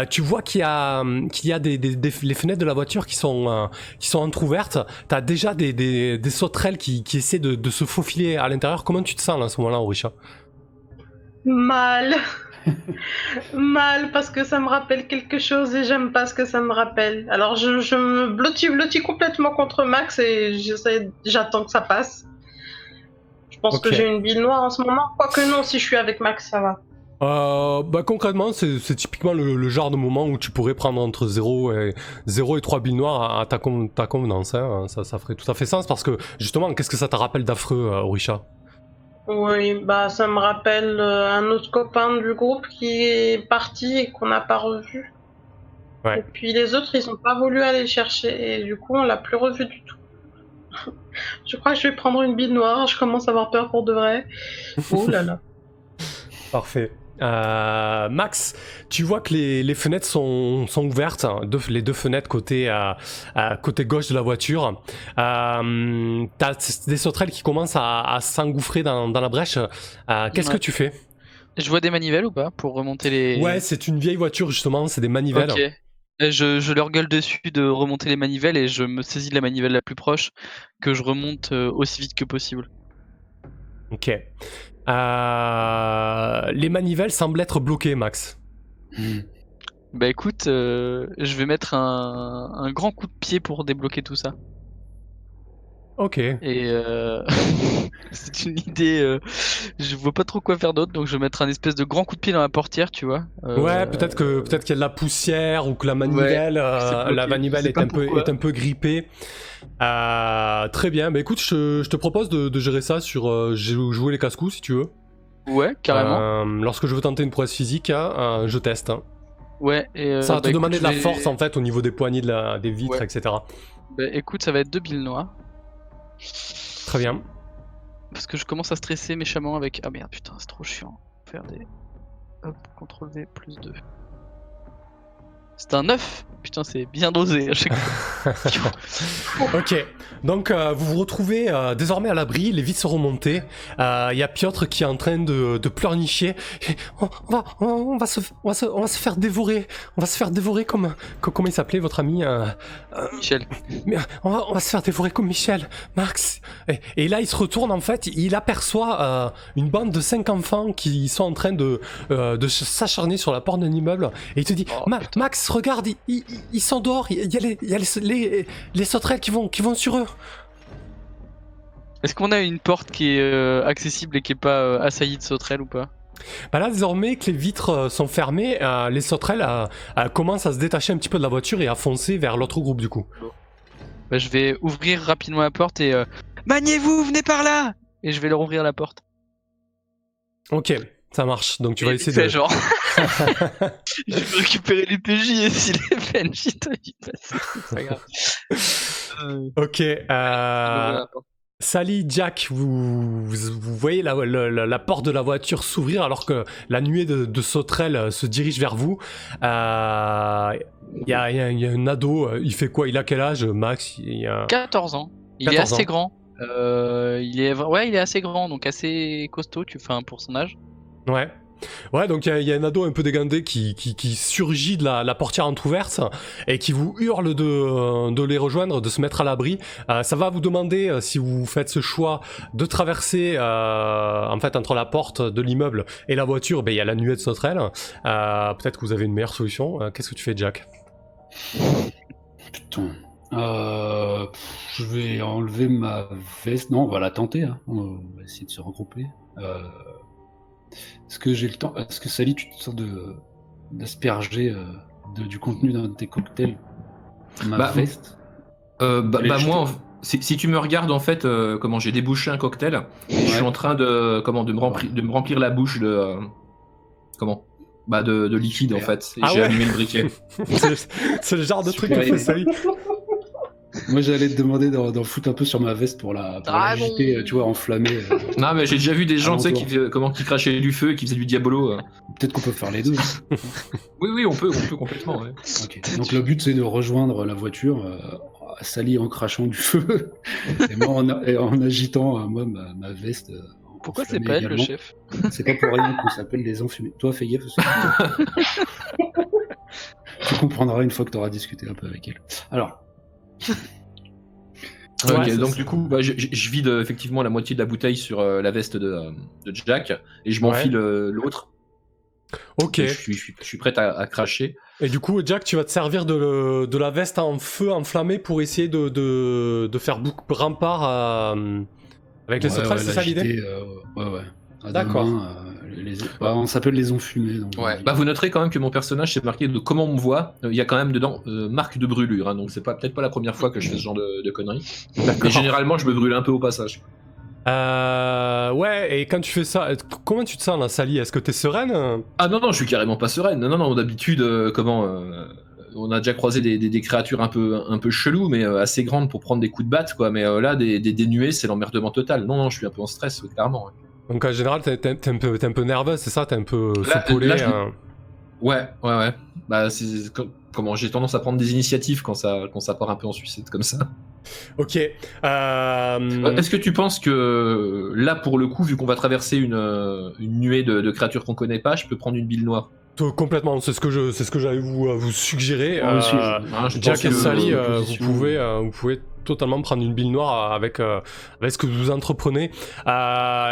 Tu vois qu'il y a les fenêtres de la voiture qui sont entrouvertes. T'as déjà des sauterelles qui essaient de se faufiler à l'intérieur. Comment tu te sens là, à ce moment-là, Orisha? Mal. Mal, parce que ça me rappelle quelque chose et j'aime pas ce que ça me rappelle. Alors je me blottis complètement contre Max et j'attends que ça passe. Je pense que j'ai une bille noire en ce moment. Quoique non, si je suis avec Max, ça va. Concrètement, c'est typiquement le genre de moment où tu pourrais prendre entre 0 et 3 billes noires à ta convenance. Hein. Ça ferait tout à fait sens parce que justement, qu'est-ce que ça te rappelle d'affreux, Orisha? Oui, ça me rappelle un autre copain du groupe qui est parti et qu'on n'a pas revu. Ouais. Et puis les autres, ils ont pas voulu aller le chercher et du coup, on l'a plus revu du tout. Je crois que je vais prendre une bille noire, je commence à avoir peur pour de vrai. Oh là là. Parfait. Max, tu vois que les fenêtres sont ouvertes, hein, les deux fenêtres côté gauche de la voiture. T'as des sauterelles qui commencent à s'engouffrer dans la brèche. Qu'est-ce que tu fais? Je vois des manivelles ou pas pour remonter les... Ouais, c'est une vieille voiture justement, c'est des manivelles. Ok. Et je leur gueule dessus de remonter les manivelles et je me saisis de la manivelle la plus proche que je remonte aussi vite que possible. Ok. Les manivelles semblent être bloquées, Max. Bah écoute, je vais mettre un grand coup de pied pour débloquer tout ça. Ok. Et c'est une idée. Je vois pas trop quoi faire d'autre, donc je vais mettre un espèce de grand coup de pied dans la portière, tu vois. Ouais, peut-être qu'il y a de la poussière ou que la manivelle, c'est bloqué, la manivelle je sais pas pourquoi. est un peu grippée. Très bien. Bah écoute, je te propose de gérer ça sur jouer les casse-coups si tu veux. Ouais, carrément. Lorsque je veux tenter une prouesse physique, je teste. Hein. Ouais. Et, Ça va te écoute, demander de la je vais- force en fait au niveau des poignées des vitres, Ouais. etc. Bah, écoute, ça va être 2 billes noires. Très bien. Parce que je commence à stresser méchamment avec. Ah merde, putain, c'est trop chiant. Faire des. Hop, CTRL V plus 2. C'est un 9. Putain, c'est bien dosé à chaque fois. Ok, donc vous vous retrouvez désormais à l'abri, les vitres sont remontées. Il y a Piotr qui est en train de pleurnicher. On va se faire dévorer. On va se faire dévorer comme comment il s'appelait votre ami Michel. Mais on va se faire dévorer comme Michel, Max. Et là, il se retourne en fait, il aperçoit une bande de 5 enfants qui sont en train de s'acharner sur la porte d'un immeuble. Et il te dit, Oh, putain. Max, regarde, ils sont dehors. Il y a les sauterelles qui vont sur eux. Est-ce qu'on a une porte qui est accessible et qui est pas assaillie de sauterelles ou pas? Bah là, désormais que les vitres sont fermées, les sauterelles commencent à se détacher un petit peu de la voiture et à foncer vers l'autre groupe du coup. Bah, je vais ouvrir rapidement la porte et maniez-vous, venez par là. Et je vais leur ouvrir la porte. Ok, ça marche. Donc tu vas Et essayer vite fait, de... genre. Je vais récupérer les PJ et si les PNJ t'as vite passé, c'est pas grave. Ok, Je vais ouvrir la porte. Sally, Jack, vous voyez la porte de la voiture s'ouvrir alors que la nuée de sauterelles se dirige vers vous. Il y a un ado, il fait quoi? Il a quel âge, Max? 14 ans. Il est 14 assez ans. grand. Il est assez grand, donc assez costaud, tu fais un pour son âge. Ouais. Ouais, donc il y a un ado un peu dégandé qui surgit de la portière entrouverte et qui vous hurle de les rejoindre, de se mettre à l'abri. Ça va vous demander, si vous faites ce choix, de traverser en fait entre la porte de l'immeuble et la voiture, il y a la nuée de sauterelles. Peut-être que vous avez une meilleure solution. Qu'est-ce que tu fais, Jack? Putain. Je vais enlever ma veste. Non, on va la tenter. Hein. On va essayer de se regrouper. Est-ce que j'ai le temps? Est-ce que Sally, tu te sens d'asperger du contenu d'un de tes cocktails ma veste? Moi, si tu me regardes en fait, comment j'ai débouché un cocktail, et je suis en train de me remplir la bouche de de liquide en fait. Et Ah j'ai ouais. allumé le briquet. C'est le genre de truc Super que fait idée. Sally. Moi, j'allais te demander d'en foutre un peu sur ma veste pour l'agiter, tu vois, enflammer. Non, mais j'ai déjà vu des gens, tu sais, Alentour. qui crachaient du feu et qui faisaient du diabolo. Peut-être qu'on peut faire les deux. Oui, on peut complètement. Ouais. Ok. Donc le but, c'est de rejoindre la voiture, Sally en crachant du feu, et moi en agitant ma veste. Pourquoi c'est enflammée pas elle le également. chef? C'est pas pour rien qu'on s'appelle les enfumés. Toi, fais gaffe. Tu comprendras une fois que tu auras discuté un peu avec elle. Alors. Ouais, Ok, c'est donc ça. du coup, je vide effectivement la moitié de la bouteille sur la veste de Jack et je m'enfile l'autre. Ok. Et je suis prêt à cracher. Et du coup, Jack, tu vas te servir de la veste en feu enflammée pour essayer de faire rempart avec les sauterelles, c'est ça l'idée? Ouais. À D'accord. deux mains, on s'appelle les enfumés. Donc, Ouais. Vous noterez quand même que mon personnage c'est marqué de comment on me voit. Il y a quand même dedans marque de brûlure, hein, donc c'est peut-être pas la première fois que je fais ce genre de conneries. Mais généralement, je me brûle un peu au passage. Ouais, et quand tu fais ça, comment tu te sens là, Sally? Est-ce que t'es sereine? Ah non, je suis carrément pas sereine. Non, d'habitude, on a déjà croisé des créatures un peu cheloues, mais assez grandes pour prendre des coups de batte, quoi. Mais là, des nuées, c'est l'emmerdement total. Non, je suis un peu en stress, clairement. Ouais. Donc en général, t'es un peu nerveuse, c'est ça? T'es un peu Là, saupolée, là, Ouais. Bah, comment j'ai tendance à prendre des initiatives quand ça part un peu en sucette comme ça. Ok. Est-ce que tu penses que là, pour le coup, vu qu'on va traverser une nuée de créatures qu'on connaît pas, je peux prendre une bille noire? Complètement, c'est ce que j'allais vous suggérer. Moi aussi, Je Jack pense et que- Sally, vous position. pouvez totalement prendre une bille noire avec ce que vous entreprenez. Il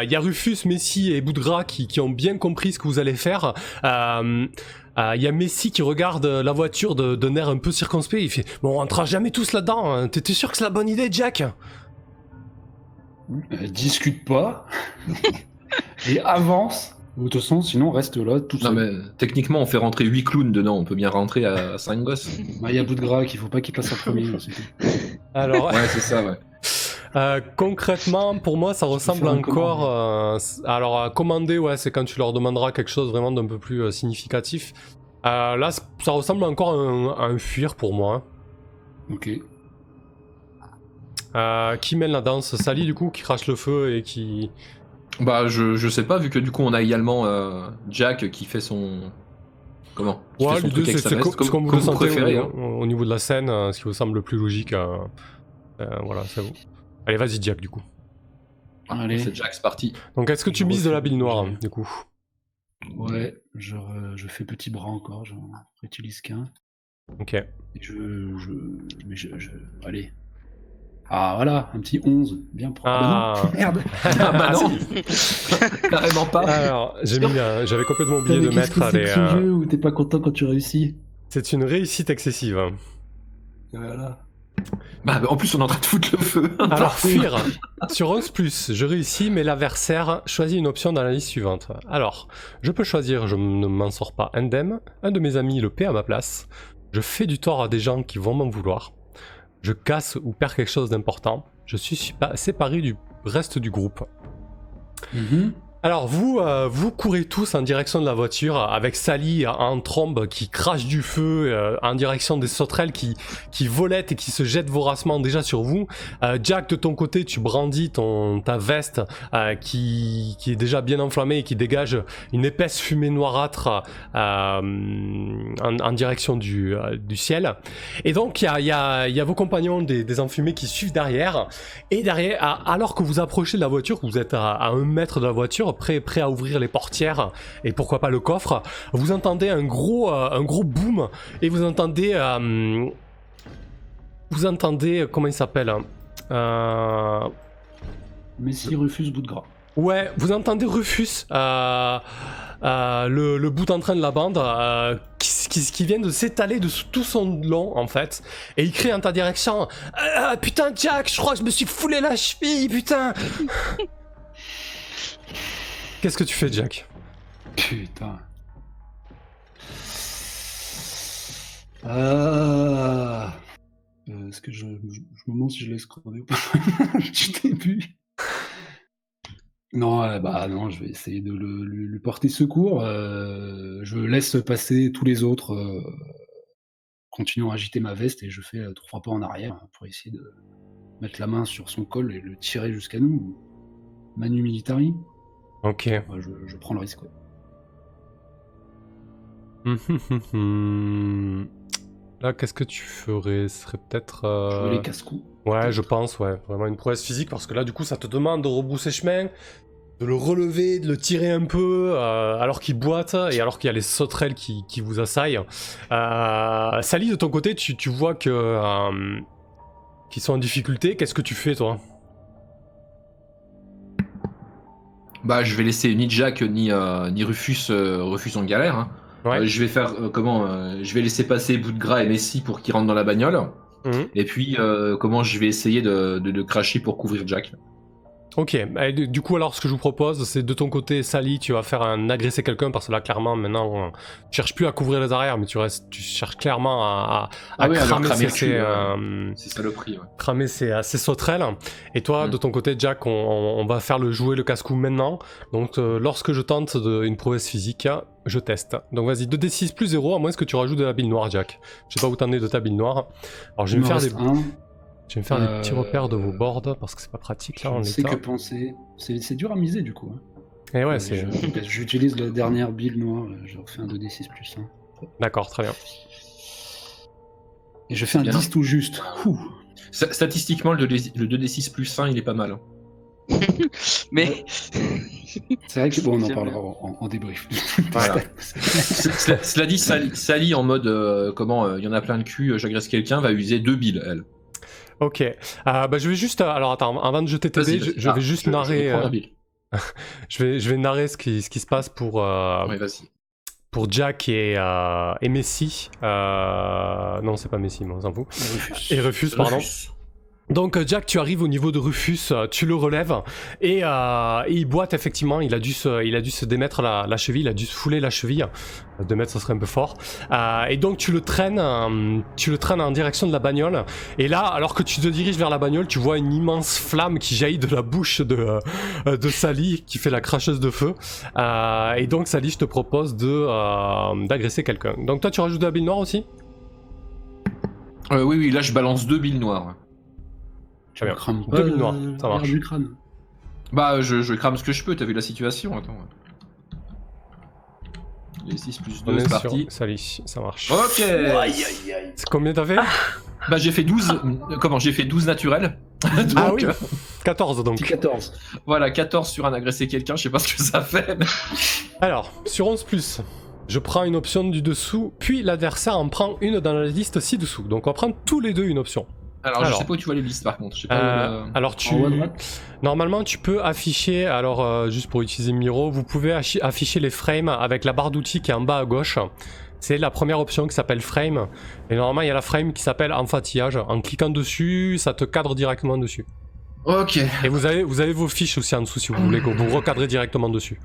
y a Rufus, Messi et Boudra qui ont bien compris ce que vous allez faire. Il y a Messi qui regarde la voiture d'un air un peu circonspect. Il fait « Bon, on rentrera jamais tous là-dedans. Hein. T'es sûr que c'est la bonne idée, Jack ?» Discute pas et avance. De toute façon, sinon reste là tout Non, seul. mais techniquement, on fait rentrer 8 clowns dedans, on peut bien rentrer à 5 gosses. Il y a bout de gras qu'il faut pas qu'il passe en premier. C'est tout. Alors, Ouais, c'est ça, ouais. concrètement, pour moi, ça ressemble faire un encore. Alors, commander, ouais, c'est quand tu leur demanderas quelque chose vraiment d'un peu plus significatif. Là, ça ressemble encore à un fuir pour moi. Ok. Qui mène la danse? Sally, du coup, qui crache le feu et qui. Bah, je sais pas, vu que du coup, on a également Jack qui fait son. Comment qui fait son truc avec sa c'est veste, comme vous comme le vous sentez préférez. Hein. au niveau de la scène, ce qui vous semble le plus logique. Voilà, c'est vous. Allez, vas-y, Jack, du coup. Allez. C'est Jack, c'est parti. Donc, est-ce que tu mises de la bille noire, du coup? Ouais, je fais petit bras encore, je réutilise qu'un. Ok. Et allez. Ah voilà, un petit 11, bien propre. Ah. Bah non, merde. Ah bah non Carrément pas. Alors, j'avais complètement oublié de mettre les. C'est jeu où t'es pas content quand tu réussis. C'est une réussite excessive. Voilà. Bah, en plus, on est en train de foutre le feu. Alors, fuir. Sur 11+, je réussis, mais l'adversaire choisit une option dans la liste suivante. Alors, je peux choisir, je ne m'en sors pas indemne, un de mes amis le paie à ma place, je fais du tort à des gens qui vont m'en vouloir, je casse ou perds quelque chose d'important, je suis séparé du reste du groupe. Alors vous courez tous en direction de la voiture avec Sally en trombe qui crache du feu en direction des sauterelles qui volettent et qui se jettent voracement déjà sur vous. Jack, de ton côté, tu brandis ta veste qui est déjà bien enflammée et qui dégage une épaisse fumée noirâtre en direction du ciel. Et donc il y a vos compagnons des enfumés qui suivent derrière. Et derrière, alors que vous approchez de la voiture, que vous êtes à 1 mètre de la voiture, prêt à ouvrir les portières et pourquoi pas le coffre, vous entendez un gros boom et vous entendez comment il s'appelle Messi refuse bout de gras. Ouais, vous entendez Rufus, le bout en train de la bande, qui vient de s'étaler de tout son long, en fait. Et il crie en ta direction, putain, Jack, je crois que je me suis foulé la cheville, putain. Qu'est-ce que tu fais, Jack? Putain. Est-ce que je me demande si je laisse crever ou pas du début. Non, non, je vais essayer de lui porter secours. Je laisse passer tous les autres, continuant à agiter ma veste et je fais 3 pas en arrière pour essayer de mettre la main sur son col et le tirer jusqu'à nous. Manu Militari. Ok. Je prends le risque. Ouais. Là, qu'est-ce que tu ferais? Ce serait peut-être... Jouer les casse-coups. Ouais, je pense, ouais. Vraiment une prouesse physique, parce que là, du coup, ça te demande de rebrousser chemin, de le relever, de le tirer un peu, alors qu'il boite, et alors qu'il y a les sauterelles qui vous assaillent. Sally, de ton côté, tu vois que qu'ils sont en difficulté. Qu'est-ce que tu fais, toi? Bah, je vais laisser ni Jack ni Rufus en galère. Hein. Ouais. Je vais faire je vais laisser passer Bout de Gras et Messi pour qu'ils rentrent dans la bagnole. Et puis je vais essayer de cracher pour couvrir Jack. Ok, et du coup alors ce que je vous propose c'est de ton côté Sally tu vas faire un agresser quelqu'un parce que là clairement maintenant tu cherches plus à couvrir les arrières mais tu cherches clairement à cramer c'est ça le prix. Ouais. Cramer ces sauterelles. Et toi de ton côté Jack on va faire jouer le casse-cou maintenant. Donc lorsque je tente une prouesse physique je teste. Donc vas-y 2d6 plus 0 à moins que tu rajoutes de la bille noire Jack. Je sais pas où t'en es de ta bille noire. Alors je vais me faire des petits repères de vos boards parce que c'est pas pratique là en l'état. C'est que penser. C'est dur à miser du coup. Hein. Et ouais, c'est. J'utilise la dernière bille noire, je refais un 2d6 plus 1. D'accord, très bien. Et je fais un 10 tout juste. Statistiquement, le 2d6 plus 1 il est pas mal. Hein. Mais. C'est vrai que bon, on en parlera en débrief. Voilà. Cela dit, Sally en mode il y en a plein le cul, j'agresse quelqu'un, va user 2 billes, elle. Ok. Je vais juste. Alors attends, avant de jeter tes dés, je vais juste narrer. Je vais narrer ce qui se passe pour. Oui, vas-y. Pour Jack et Messi. Non, c'est pas Messi, mais on s'en fout. Et Rufus, pardon. Donc Jack, tu arrives au niveau de Rufus, tu le relèves et il boite effectivement, il a dû se démettre la cheville, il a dû se fouler la cheville, 2 mètres ça serait un peu fort, et donc tu le traînes en direction de la bagnole, et là alors que tu te diriges vers la bagnole, tu vois une immense flamme qui jaillit de la bouche de Sally qui fait la cracheuse de feu, et donc Sally je te propose d'agresser quelqu'un. Donc toi tu rajoutes de la bille noire aussi? Oui, là je balance 2 billes noires. Très bien. Crame 2 billes noires, ça marche. Du crâne. Bah, je crame ce que je peux, t'as vu la situation, attends. Les 6 plus 2, c'est parti. Sally, ça marche. Ok. C'est combien t'as fait? Bah, j'ai fait 12. Comment? J'ai fait 12 naturels. Donc, Ah oui, 14 donc. 14. Voilà, 14 sur un agresser quelqu'un, je sais pas ce que ça fait. Mais... Alors, sur 11+, je prends une option du dessous, puis l'adversaire en prend une dans la liste ci-dessous. Donc on va prendre tous les deux une option. Alors, je sais pas où tu vois les listes par contre. Je sais pas alors normalement tu peux afficher, juste pour utiliser Miro, vous pouvez afficher les frames avec la barre d'outils qui est en bas à gauche. C'est la première option qui s'appelle frame. Et normalement il y a la frame qui s'appelle enfatillage. En cliquant dessus, ça te cadre directement dessus. Ok. Et vous avez vos fiches aussi en dessous si vous voulez que vous recadrez directement dessus.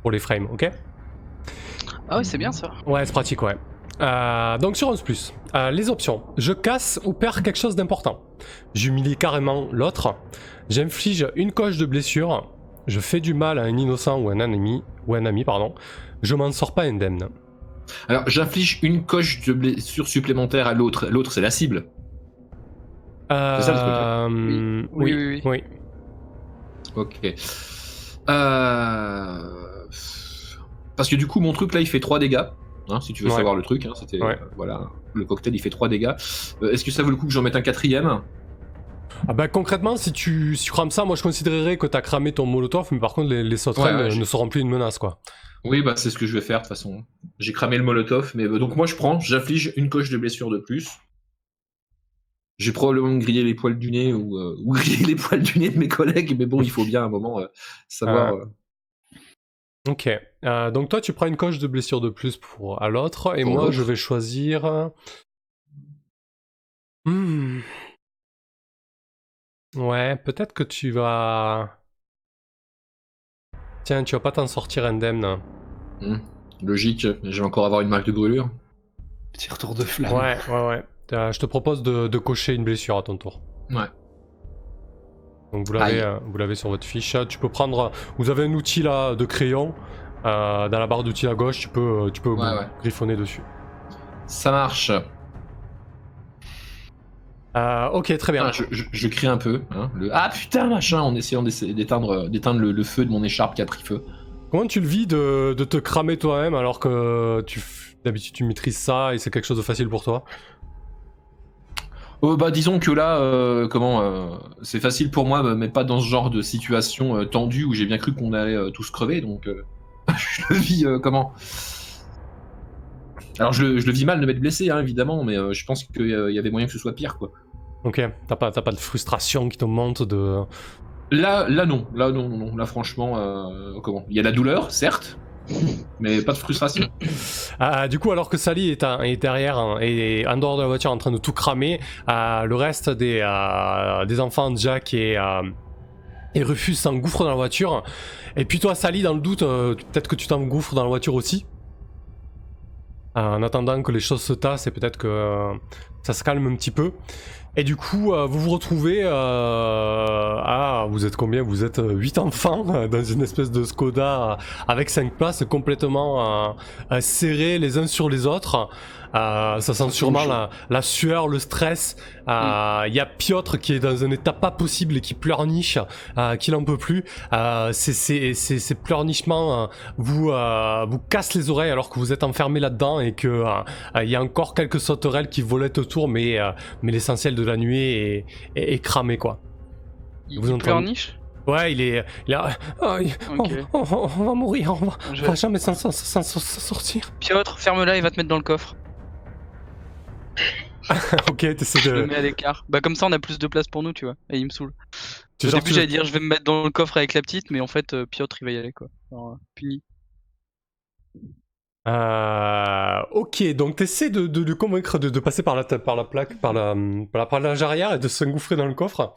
Pour les frames, ok? Ah ouais, c'est bien ça. Ouais, c'est pratique, ouais. Donc sur 11+, les options. Je casse ou perds quelque chose d'important. J'humilie carrément l'autre. J'inflige une coche de blessure. Je fais du mal à un innocent ou un ami, pardon. Je m'en sors pas indemne. Alors, j'inflige une coche de blessure supplémentaire à l'autre. L'autre, c'est la cible. C'est ça le truc. Oui. Ok. Parce que du coup, mon truc là, il fait 3 dégâts. Hein, si tu veux savoir le truc, hein, c'était voilà, le cocktail il fait 3 dégâts. Est-ce que ça vaut le coup que j'en mette un 4ème? Ah bah concrètement, si tu crames ça, moi je considérerais que t'as cramé ton molotov, mais par contre les sauterelles ne seront plus une menace quoi. Oui, bah c'est ce que je vais faire de toute façon. J'ai cramé le molotov, mais donc moi j'inflige une coche de blessure de plus. J'ai probablement grillé les poils du nez ou grillé les poils du nez de mes collègues, mais bon, il faut bien à un moment savoir. Ok, donc toi tu prends une coche de blessure de plus à l'autre, et moi je vais choisir... Ouais, peut-être que tu vas... Tiens, tu vas pas t'en sortir indemne. Logique, je vais encore avoir une marque de brûlure. Petit retour de flamme. Ouais. Je te propose de cocher une blessure à ton tour. Ouais. Donc vous l'avez sur votre fiche. Tu peux prendre... Vous avez un outil là de crayon. Dans la barre d'outils à gauche, tu peux griffonner dessus. Ça marche. Ok, très bien. Je crie un peu. Hein, ah putain, machin, en essayant d'éteindre le feu de mon écharpe qui a pris feu. Comment tu le vis de te cramer toi-même alors que d'habitude tu maîtrises ça et c'est quelque chose de facile pour toi? Bah disons que là, c'est facile pour moi, mais pas dans ce genre de situation tendue où j'ai bien cru qu'on allait tous crever, donc je le vis comment? Alors je le vis mal de m'être blessé, hein, évidemment, mais je pense qu'il y avait moyen que ce soit pire, quoi. Ok, t'as pas de frustration qui te monte de... Là non, là franchement, il y a la douleur, certes, mais pas de frustration. Du coup, alors que Sally est derrière et en dehors de la voiture en train de tout cramer, le reste des enfants, Jack et Rufus s'engouffrent dans la voiture. Et puis toi, Sally, dans le doute, peut-être que tu t'engouffres dans la voiture aussi. En attendant que les choses se tassent et peut-être que ça se calme un petit peu. Et du coup, vous vous retrouvez vous êtes combien? Vous êtes 8 enfants dans une espèce de Skoda avec 5 places complètement serrés les uns sur les autres. Ça sent sûrement la sueur, le stress. Il y a Piotr qui est dans un état pas possible et qui pleurniche, qui n'en peut plus. Ces pleurnichements vous cassent les oreilles alors que vous êtes enfermés là-dedans et que il y a encore quelques sauterelles qui volaient autour, mais l'essentiel de la nuit est cramé quoi. Il pleurniche? Ouais, il est là. On va mourir, on va jamais s'en sortir. Piotr, ferme-la, il va te mettre dans le coffre. Ok, t'essaies de... Je le mets à l'écart. Bah comme ça on a plus de place pour nous, tu vois. Et il me saoule. Au Genre, début j'allais dire je vais me mettre dans le coffre avec la petite, mais en fait Piotr il va y aller quoi. Alors, puni. Ok, donc t'essaies de le convaincre de passer par la plaque, par la plage arrière et de s'engouffrer dans le coffre.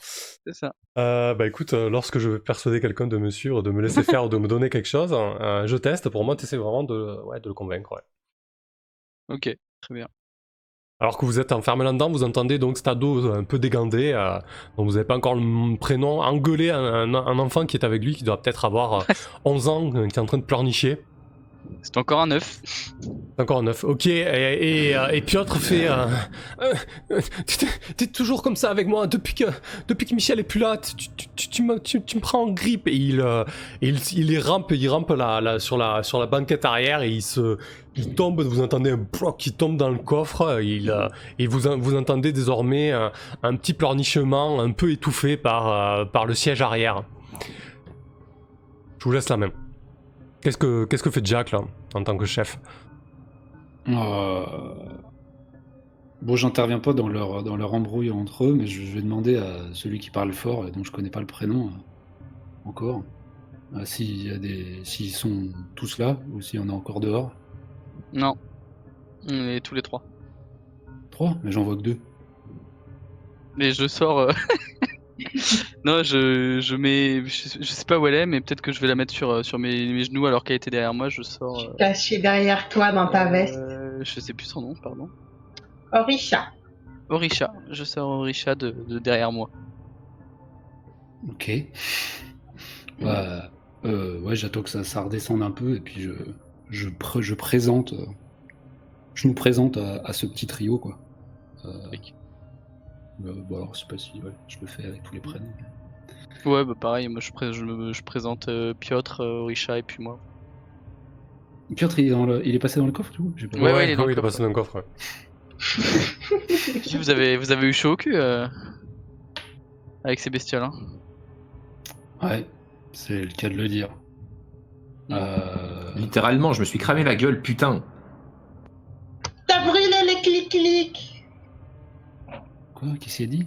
C'est ça. Bah écoute, lorsque je veux persuader quelqu'un de me suivre, de me laisser faire ou de me donner quelque chose, je teste. Pour moi, t'essaies vraiment de le convaincre. Ouais. Ok, très bien. Alors que vous êtes enfermé là-dedans, vous entendez donc cet ado un peu dégandé, dont vous n'avez pas encore le prénom, engueuler un enfant qui est avec lui, qui doit peut-être avoir 11 ans, qui est en train de pleurnicher. C'est encore un 9. C'est encore un 9, ok, et Piotr fait... T'es toujours comme ça avec moi, depuis que Michel est plus là, tu me prends en grippe. Et il rampe sur la banquette arrière et il tombe, vous entendez un bloc qui tombe dans le coffre, et vous entendez désormais un petit pleurnichement un peu étouffé par le siège arrière. Je vous laisse la main. Qu'est-ce que fait Jack là, en tant que chef? Bon, j'interviens pas dans leur embrouille entre eux, mais je vais demander à celui qui parle fort, dont je connais pas le prénom encore, s'ils sont tous là ou s'il y en a encore dehors. Non. On est tous les 3. 3, mais j'en vois que 2. Mais je sors. Non, je mets. Je sais pas où elle est, mais peut-être que je vais la mettre sur mes genoux alors qu'elle était derrière moi. Je sors. Caché derrière toi dans ta veste. Je sais plus son nom, pardon. Orisha. Orisha. Je sors Orisha de derrière moi. Ok. Ouais, j'attends que ça redescende un peu et puis je nous présente à ce petit trio, quoi. Bon, alors, je sais pas si je le fais avec tous les prénoms. Ouais, bah pareil, moi je présente Piotr, Orisha et puis moi. Piotr, il est passé dans le coffre, du coup? J'ai pas- Ouais, il est dans le il est coffre. passé dans le coffre. Ouais. Vous avez eu chaud au cul avec ces bestioles, hein. Ouais, c'est le cas de le dire. Littéralement, je me suis cramé la gueule, putain. T'as brûlé les clics-clics. Quoi? Qu'est-ce qu'il a dit?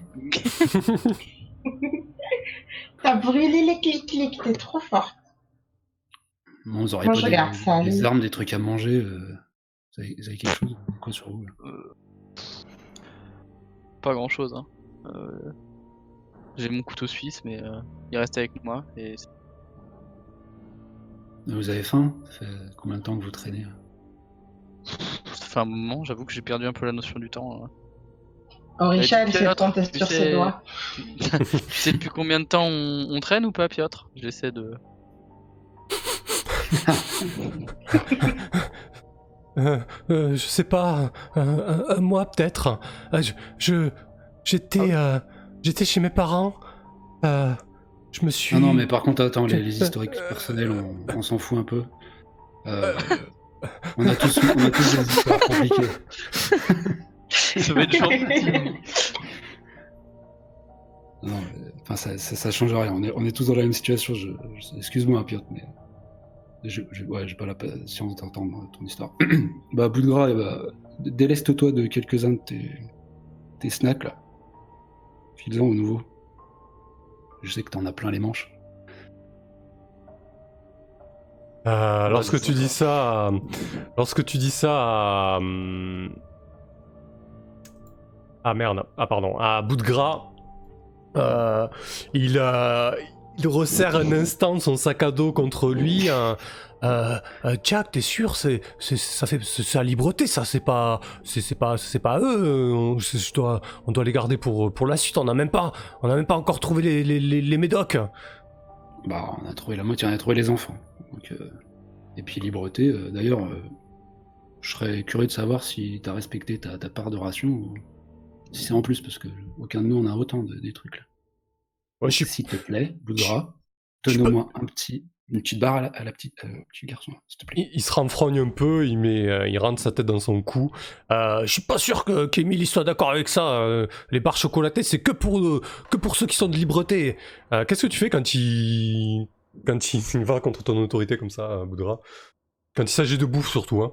T'as brûlé les clics-clics, t'es trop fort. Non, vous auriez Moi, pas je regarde ça, des oui. armes, des trucs à manger vous avez quelque chose? Quoi sur vous, là? Pas grand chose, hein. J'ai mon couteau suisse, mais il reste avec moi. Et Vous avez faim? Ça fait combien de temps que vous traînez? ça fait un moment, j'avoue que j'ai perdu un peu la notion du temps, hein. Orisha, elle s'est Piotr, comptée tu sur sais- ses doigts. Tu sais depuis combien de temps on traîne ou pas, Piotr? J'essaie de. Je sais pas, un mois peut-être. J'étais chez mes parents. Je me suis. Ah non, mais par contre, attends, les historiques personnels, on s'en fout un peu. On a tous des histoires compliquées. Ça va être gentil. Non, enfin, ça change rien. On est tous dans la même situation. Excuse-moi, Piotr, mais j'ai pas la patience d'entendre ton histoire. Bah, Boudgras, déleste-toi de quelques-uns de tes snacks, là. File-en au nouveau. Je sais que t'en as plein les manches. Lorsque tu dis ça à... Ah merde, pardon, à Boudgras, il resserre un instant son sac à dos contre lui. Jack, t'es sûr, c'est à Libreté, ça, c'est pas eux. On doit les garder pour la suite. On n'a même pas encore trouvé les médocs. Bah, on a trouvé la moitié, on a trouvé les enfants. Donc, et puis Libreté, d'ailleurs, je serais curieux de savoir si t'as respecté ta part de ration ou si c'est en plus, parce que aucun de nous en a autant des trucs là. Ouais, S'il te plaît, Boudgras, donne au moins une petite barre à la petite petit garçon, s'il te plaît. Il se renfrogne un peu, il rentre sa tête dans son cou. Je suis pas sûr qu'Emile soit d'accord avec ça. Les barres chocolatées, c'est que pour ceux qui sont de Libreté. Qu'est-ce que tu fais quand il va contre ton autorité comme ça, Boudgras? Quand il s'agit de bouffe surtout, hein.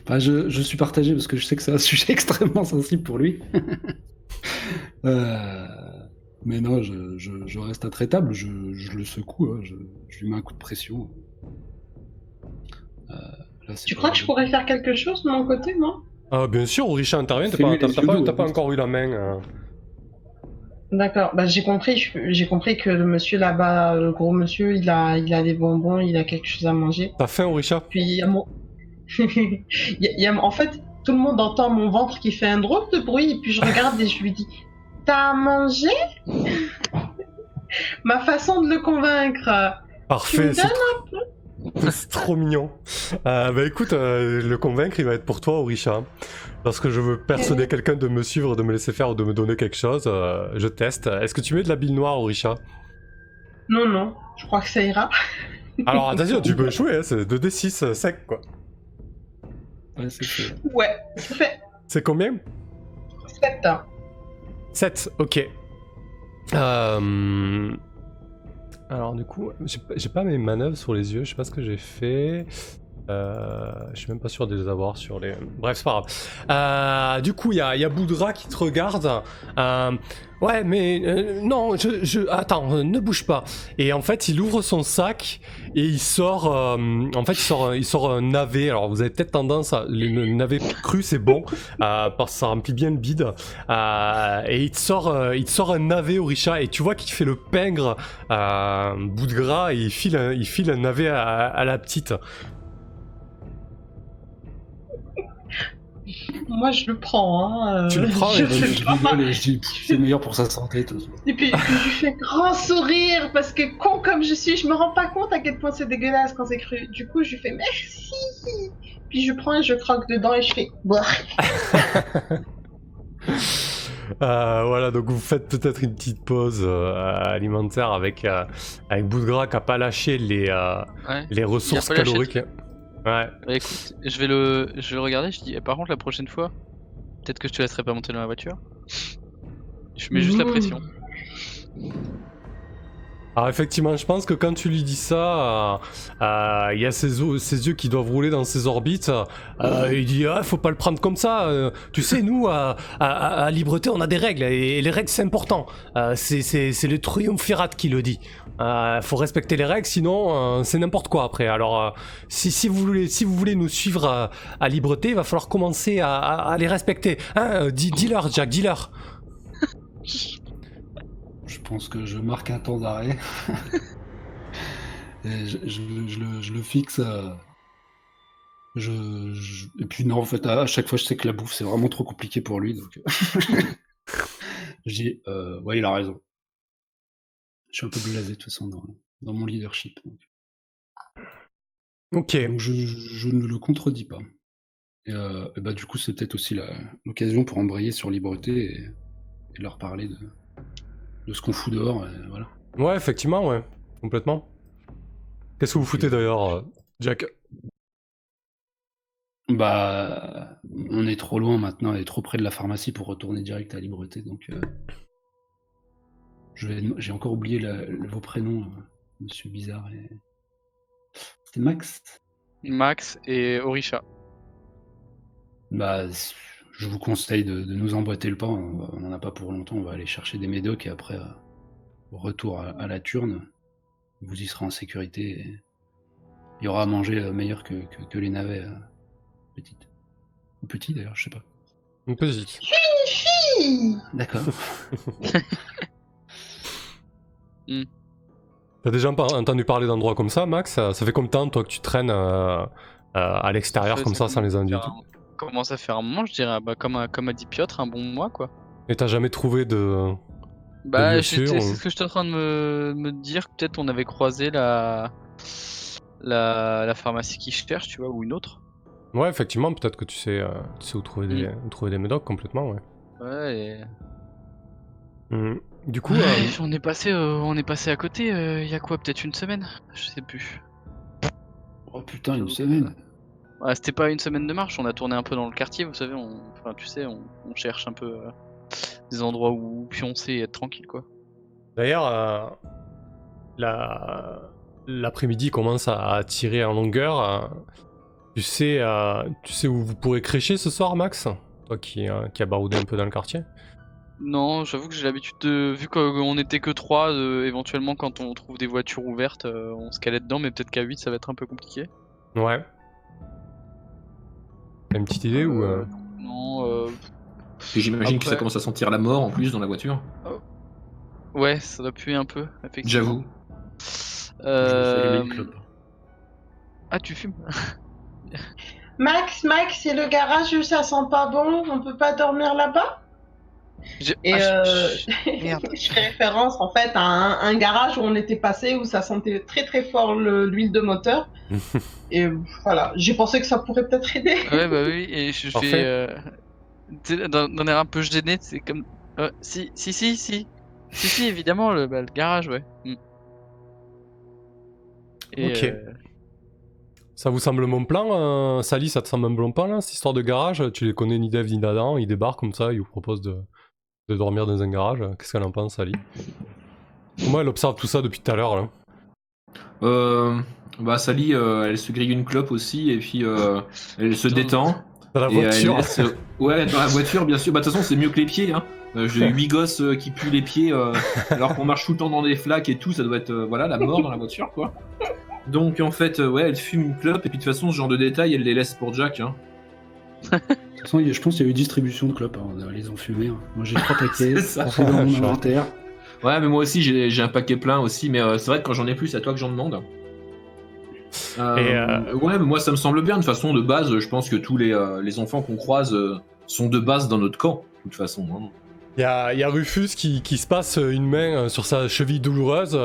Bah, je suis partagé parce que je sais que c'est un sujet extrêmement sensible pour lui. Mais non, je reste intraitable, je le secoue, hein, je lui mets un coup de pression. Là, c'est Tu pas crois que je grave. pourrais faire quelque chose de mon côté, moi? Bien sûr, Orisha intervient, Fais-lui les yeux t'as doux, pas hein. encore eu la main. D'accord, bah j'ai compris que le monsieur là-bas, le gros monsieur, il a des bonbons, il a quelque chose à manger. T'as faim, Orisha? Puis il y a mon... en fait, tout le monde entend mon ventre qui fait un drôle de bruit, et puis je regarde et je lui dis, t'as à manger? Ma façon de le convaincre. Tu Parfait, me donnes c'est trop mignon. Bah écoute, le convaincre, il va être pour toi, Orisha. Lorsque je veux persuader quelqu'un de me suivre, de me laisser faire ou de me donner quelque chose, je teste. Est-ce que tu mets de la bile noire, Orisha? Non, non, je crois que ça ira. Alors attention, tu peux échouer, hein, c'est 2d6 sec, quoi. Ouais, c'est fait. Ouais, ça fait C'est combien? 7 ans. 7, ok. Alors du coup, j'ai pas mes manœuvres sur les yeux, je sais pas ce que j'ai fait. Je suis même pas sûr de les avoir sur les... Bref, c'est pas grave. Du coup, il y a Boudra qui te regarde. Ouais, mais non, attends, ne bouge pas. Et en fait, il ouvre son sac et il sort... il sort un navet. Alors, vous avez peut-être tendance à... Le navet cru, c'est bon, parce que ça remplit bien le bide. Et il te sort un navet, Orisha, et tu vois qu'il fait le pingre Boudra et il file un navet à la petite. Moi, je le prends, hein. Tu le prends je et fais Je pas- rigole et je dis c'est meilleur pour sa santé. De toute façon. Et puis je lui fais grand sourire, parce que con comme je suis, je me rends pas compte à quel point c'est dégueulasse quand c'est cru. Du coup, je lui fais merci. Puis je prends et je croque dedans et je fais... Bah. Voilà, donc vous faites peut-être une petite pause alimentaire avec Boudgra qui a pas lâché Ouais. les ressources Il a pas lâché caloriques. Ouais. Bah écoute, je vais le regarder, je dis, eh, par contre la prochaine fois, peut-être que je te laisserai pas monter dans la voiture. Je mets juste la pression. Alors effectivement, je pense que quand tu lui dis ça, il y a ses yeux qui doivent rouler dans ses orbites. Il dit faut pas le prendre comme ça. Tu sais, nous à Libreté, on a des règles et les règles c'est important. C'est le triumvirat qui le dit. Faut respecter les règles, sinon c'est n'importe quoi après. Alors si vous voulez nous suivre à Libreté, il va falloir commencer à les respecter. Hein, dis-leur, Jack, dis-leur. Je pense que je marque un temps d'arrêt. Et je le fixe. Et puis non, en fait, à chaque fois, je sais que la bouffe, c'est vraiment trop compliqué pour lui. Donc... je dis, ouais, il a raison. Je suis un peu blasé de toute façon dans mon leadership. Ok. Donc je ne le contredis pas. Et bah, du coup, c'est peut-être aussi l'occasion pour embrayer sur Libreté et leur parler de ce qu'on fout dehors. Et voilà. Ouais, effectivement, ouais. Complètement. Qu'est-ce que vous foutez d'ailleurs, Jack? Bah, on est trop loin maintenant, on est trop près de la pharmacie pour retourner direct à Libreté, donc j'ai encore oublié vos prénoms, Monsieur Bizarre et... C'était Max? Max et Orisha. Bah, je vous conseille de nous emboîter le pas, on n'en a pas pour longtemps, on va aller chercher des médocs et après, au retour à la Turne, vous y serez en sécurité et il y aura à manger meilleur que les navets petites. Ou petits d'ailleurs, je sais pas. Une petite. Fille. D'accord. T'as déjà entendu parler d'endroits comme ça, Max? Ça fait combien de temps, toi, que tu traînes à l'extérieur comme ça, sans les individus? Commence à faire un moment, je dirais, bah, comme a dit Piotr, un bon mois quoi. Et t'as jamais trouvé de... Bah, lieu c'est sûr, ce que j'étais en train de me dire, peut-être on avait croisé la pharmacie qui cherche, tu vois, ou une autre. Ouais, effectivement, peut-être que tu sais où trouver des médocs complètement, ouais. Ouais, et... Du coup... on est passé à côté, il y a quoi, peut-être une semaine? Je sais plus. Oh putain, une semaine. Ouais, c'était pas une semaine de marche, on a tourné un peu dans le quartier, vous savez, on cherche un peu des endroits où pioncer et être tranquille quoi. D'ailleurs, l'après-midi commence à tirer en longueur. Tu sais où vous pourrez crécher ce soir, Max? Toi qui a baroudé un peu dans le quartier. Non, j'avoue que j'ai l'habitude de, vu qu'on était que 3, éventuellement quand on trouve des voitures ouvertes, on se calait dedans, mais peut-être qu'à 8 ça va être un peu compliqué. Ouais. T'as une petite idée ou Non, Et j'imagine que ça Après- commence à sentir la mort en plus dans la voiture. ouais, ça doit puer un peu, effectivement. J'avoue. Je vais allumer Euh... une clope. Ah, tu fumes? Max, c'est le garage où ça sent pas bon, on peut pas dormir là-bas? Et Merde. je fais référence en fait à un garage où on était passé, où ça sentait très très fort l'huile de moteur. Et voilà, j'ai pensé que ça pourrait peut-être aider. Ouais, bah oui, et je Parfait. fais... tu sais, d'un air un peu gêné, c'est comme... Si, évidemment, le garage, ouais. Et, Ok. Ça vous semble mon plan Sally, ça te semble un bon plan là, cette histoire de garage? Tu les connais ni Dev ni Dadan, ils débarquent comme ça, ils vous proposent de dormir dans un garage. Qu'est-ce qu'elle en pense, Sally? Comment elle observe tout ça depuis tout à l'heure là? Bah Sally, elle se grille une clope aussi et puis elle se détend. Dans la Et elle voiture. laisse... Ouais, dans la voiture, bien sûr. Bah de toute façon, c'est mieux que les pieds. Hein. J'ai 8 gosses qui puent les pieds alors qu'on marche tout le temps dans des flaques et tout. Ça doit être voilà la mort dans la voiture, quoi. Donc en fait, ouais, elle fume une clope et puis de toute façon, ce genre de détails, elle les laisse pour Jack. Hein. De toute façon, je pense qu'il y a eu distribution de clopes, hein, les enfumés. Hein. Moi j'ai 3 paquets, C'est ça. c'est dans mon inventaire. Ouais, mais moi aussi, j'ai un paquet plein aussi. Mais c'est vrai que quand j'en ai plus, c'est à toi que j'en demande. Ouais, mais moi ça me semble bien. De toute façon, de base, je pense que tous les enfants qu'on croise sont de base dans notre camp. De toute façon. Hein. Il y a Rufus qui se passe une main sur sa cheville douloureuse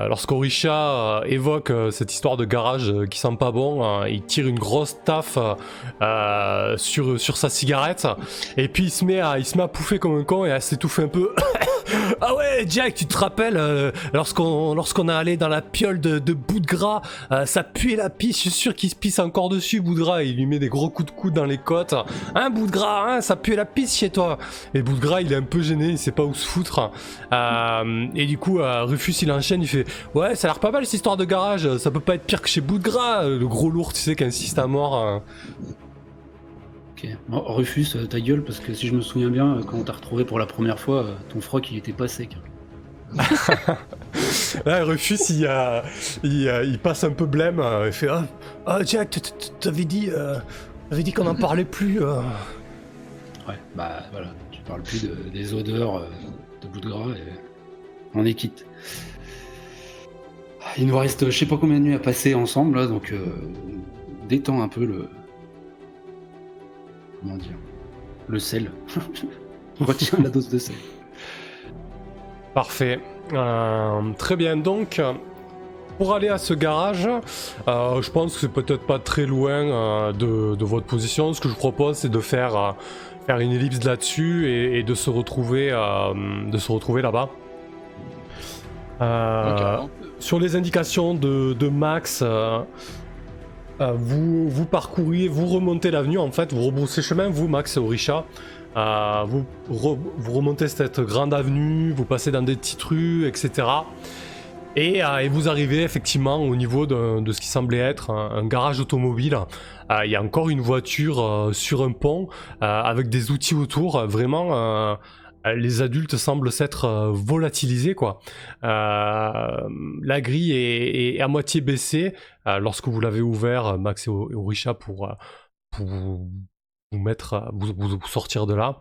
lorsqu'Orisha évoque cette histoire de garage qui sent pas bon. Il tire une grosse taffe sur sa cigarette et puis il se met à pouffer comme un con et à s'étouffer un peu. Ah ouais, Jack, tu te rappelles lorsqu'on est allé dans la piole de Boudgras, ça puait la pisse, je suis sûr qu'il se pisse encore dessus, Boudgras, il lui met des gros coups de coude dans les côtes. Hein, Boudgras, hein, ça puait la pisse chez toi. Et Boudgras, il est un peu gêné, il sait pas où se foutre. Et du coup, Rufus, il enchaîne, il fait « Ouais, ça a l'air pas mal cette histoire de garage, ça peut pas être pire que chez Boudgras, le gros lourd, tu sais, qui insiste à mort. Ok. Bon, Rufus, ta gueule, parce que si je me souviens bien, quand on t'a retrouvé pour la première fois, ton froc il était pas sec. Là, Rufus, il passe un peu blême, il fait Ah, Jack, t'avais dit qu'on en parlait plus. Ouais, bah voilà, tu parles plus des odeurs de bout de gras et on est quitte. Il nous reste je sais pas combien de nuits à passer ensemble, là, donc détends un peu le... Comment dire? Le sel. Retiens la dose de sel. Parfait. Très bien, donc, pour aller à ce garage, je pense que c'est peut-être pas très loin de votre position. Ce que je vous propose, c'est de faire une ellipse là-dessus et de se retrouver là-bas. Sur les indications de Max, vous parcourez, vous remontez l'avenue, en fait, vous rebroussez chemin, vous, Max et Orisha. Vous remontez cette grande avenue, vous passez dans des petites rues, etc. Et vous arrivez effectivement au niveau de ce qui semblait être un garage automobile. Il y a encore une voiture sur un pont avec des outils autour. Vraiment, les adultes semblent s'être volatilisés, quoi. La grille est à moitié baissée lorsque vous l'avez ouvert, Max et Orisha, pour vous sortir de là.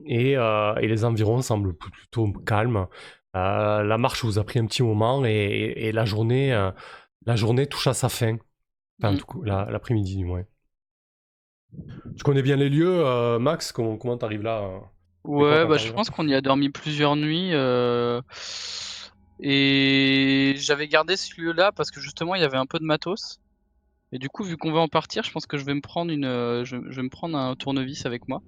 Et les environs semblent plutôt calmes. La marche vous a pris un petit moment et la journée touche à sa fin. Enfin, du coup, l'après-midi du moins. Tu connais bien les lieux, Max? Comment t'arrives là? Ouais, bah je pense qu'on y a dormi plusieurs nuits. Et j'avais gardé ce lieu-là parce que justement il y avait un peu de matos. Et du coup, vu qu'on va en partir, je pense que je vais me prendre je vais me prendre un tournevis avec moi.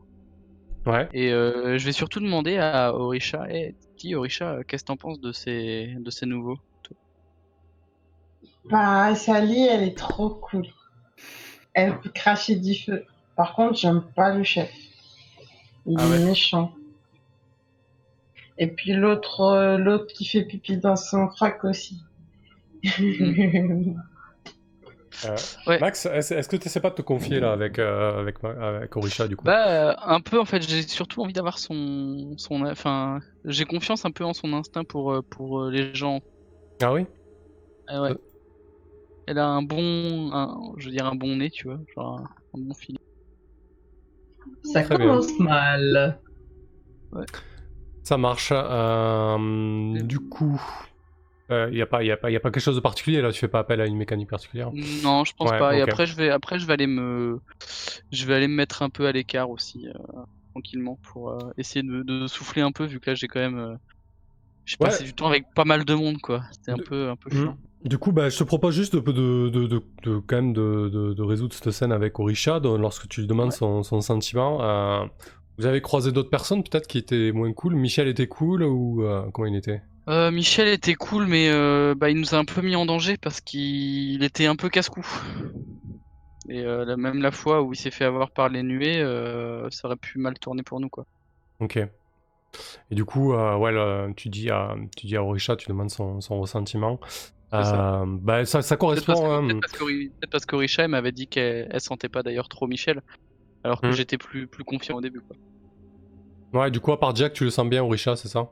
Ouais. Et je vais surtout demander à Orisha, dis Orisha, qu'est-ce que t'en penses de ces nouveaux? Bah, Sally, elle est trop cool. Elle peut cracher du feu. Par contre, j'aime pas le chef. Il est méchant. Et puis l'autre qui fait pipi dans son frac aussi. Ouais. Max, est-ce que tu essaies pas de te confier là avec Orisha du coup? Bah un peu en fait, j'ai surtout envie d'avoir enfin, j'ai confiance un peu en son instinct pour les gens. Ah oui? Ouais. elle a un bon, je veux dire un bon nez, tu vois, genre un bon feeling. Ça Très bien. commence mal. Ça marche. Du coup, il y a pas quelque chose de particulier là. Tu fais pas appel à une mécanique particulière. Non, je pense Ouais, pas. Et ok. après, je vais aller me mettre un peu à l'écart aussi, tranquillement, pour essayer de souffler un peu, vu que là, j'ai quand même, j'ai Ouais. passé du temps avec pas mal de monde, quoi. C'était un De- peu Hmm. chiant. Du coup, bah, je te propose juste quand même de résoudre cette scène avec Orisha lorsque tu lui demandes Ouais. son sentiment. Vous avez croisé d'autres personnes peut-être qui étaient moins cool. Michel était cool ou comment il était? Michel était cool, mais bah, il nous a un peu mis en danger parce qu'il était un peu casse-cou. Et même la fois où il s'est fait avoir par les nuées, ça aurait pu mal tourner pour nous, quoi. Ok. Et du coup, ouais, là, tu dis à Orisha, tu demandes son ressentiment. C'est ça. Bah, ça Peut-être correspond. peut-être parce qu'Orisha elle m'avait dit qu'elle sentait pas d'ailleurs trop Michel, alors que Hmm. j'étais plus confiant au début, quoi. Ouais, du coup, à part Jack, tu le sens bien, Orisha, c'est ça?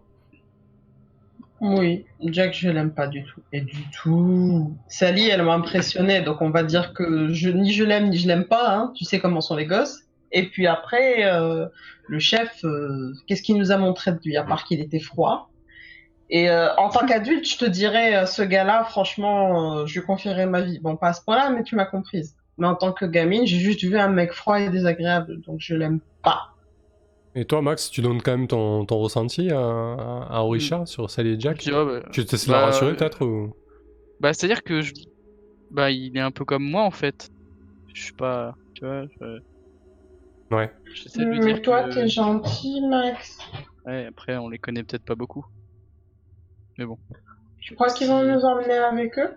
Oui, Jack, je l'aime pas du tout. Et du tout. Sally, elle m'a impressionné, donc on va dire que ni je l'aime ni je l'aime pas, hein. Tu sais comment sont les gosses. Et puis après, le chef, qu'est-ce qu'il nous a montré de lui, à part qu'il était froid. Et en tant qu'adulte, je te dirais, ce gars-là, franchement, je lui confierais ma vie. Bon, pas à ce point-là, mais tu m'as comprise. Mais en tant que gamine, j'ai juste vu un mec froid et désagréable, donc je l'aime pas. Et toi, Max, tu donnes quand même ton ressenti à Orisha sur Sally et Jack? Je dirais, bah, Tu essaies de la rassurer peut-être ou... bah, c'est-à-dire que bah, il est un peu comme moi en fait. Je suis pas, tu vois, Ouais. j'essaie de lui Mais dire toi, que, t'es gentil, Max. ouais, après on les connaît peut-être pas beaucoup, mais bon. Tu crois qu'ils vont nous emmener avec eux?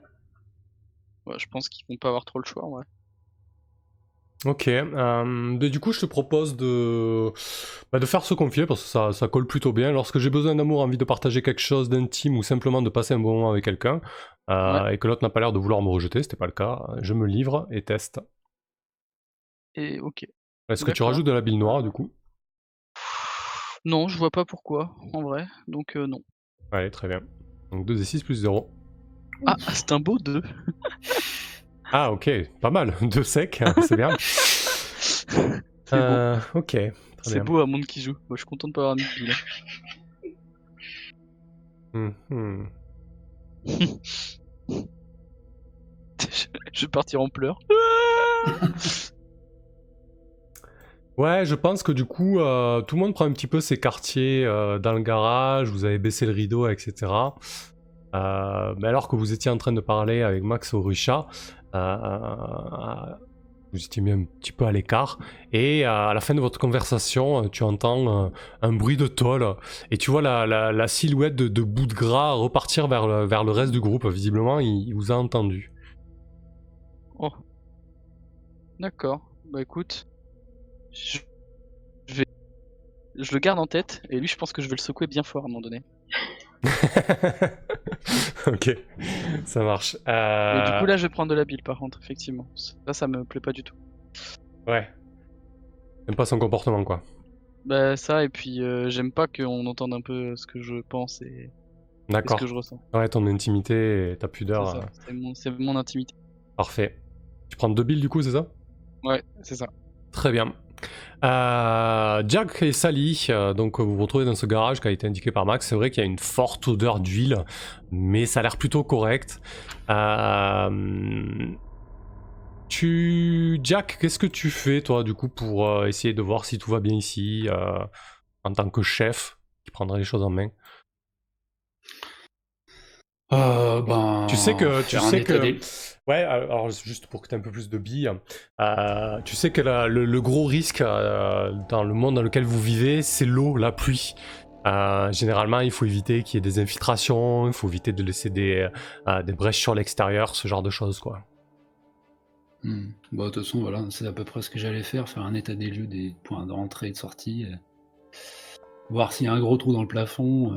Ouais, je pense qu'ils vont pas avoir trop le choix, ouais. Ok. Du coup, je te propose de faire se confier parce que ça colle plutôt bien. Lorsque j'ai besoin d'amour, envie de partager quelque chose d'intime ou simplement de passer un bon moment avec quelqu'un, Ouais. et que l'autre n'a pas l'air de vouloir me rejeter, c'était pas le cas, je me livre et teste. Et ok. Est-ce que tu D'accord. rajoutes de la bile noire du coup? Non, je vois pas pourquoi, en vrai. Donc non. Allez, très bien. Donc 2d6 plus 0. Ah, c'est un beau 2. Ah, ok, pas mal. 2 secs, c'est bien. C'est beau. Ok, très C'est bien. beau un monde qui joue. Moi, je suis content de pas avoir mis de bille. Mhm. Je vais partir en pleurs. Ouais, je pense que du coup, tout le monde prend un petit peu ses quartiers dans le garage, vous avez baissé le rideau, etc. Mais alors que vous étiez en train de parler avec Max Orisha, vous étiez mis un petit peu à l'écart, et à la fin de votre conversation, tu entends un bruit de tôle, et tu vois la silhouette de bout de gras repartir vers le reste du groupe. Visiblement, il vous a entendu. Oh. D'accord. Bah écoute, je le garde en tête, et lui, je pense que je vais le secouer bien fort à un moment donné. Ok, ça marche. Et du coup, là, je vais prendre de la bile, par contre, effectivement. Ça me plaît pas du tout. Ouais. J'aime pas son comportement, quoi. Bah ça, et puis j'aime pas qu'on entende un peu ce que je pense et ce D'accord. que je ressens. Ouais, ton intimité et ta pudeur. C'est ça, c'est mon intimité. Parfait. Tu prends 2 billes du coup, c'est ça? Ouais, c'est ça. Très bien. Jack et Sally, donc vous vous retrouvez dans ce garage qui a été indiqué par Max. C'est vrai qu'il y a une forte odeur d'huile, mais ça a l'air plutôt correct. Jack, qu'est-ce que tu fais toi du coup pour essayer de voir si tout va bien ici en tant que chef qui prendrait les choses en main? Tu sais que, ouais, alors juste pour que tu aies un peu plus de billes, tu sais que le gros risque dans le monde dans lequel vous vivez, c'est l'eau, la pluie. Généralement, il faut éviter qu'il y ait des infiltrations, il faut éviter de laisser des brèches sur l'extérieur, ce genre de choses, quoi. Bah, de toute façon, voilà, c'est à peu près ce que j'allais faire un état des lieux des points d'entrée et de sortie, voir s'il y a un gros trou dans le plafond,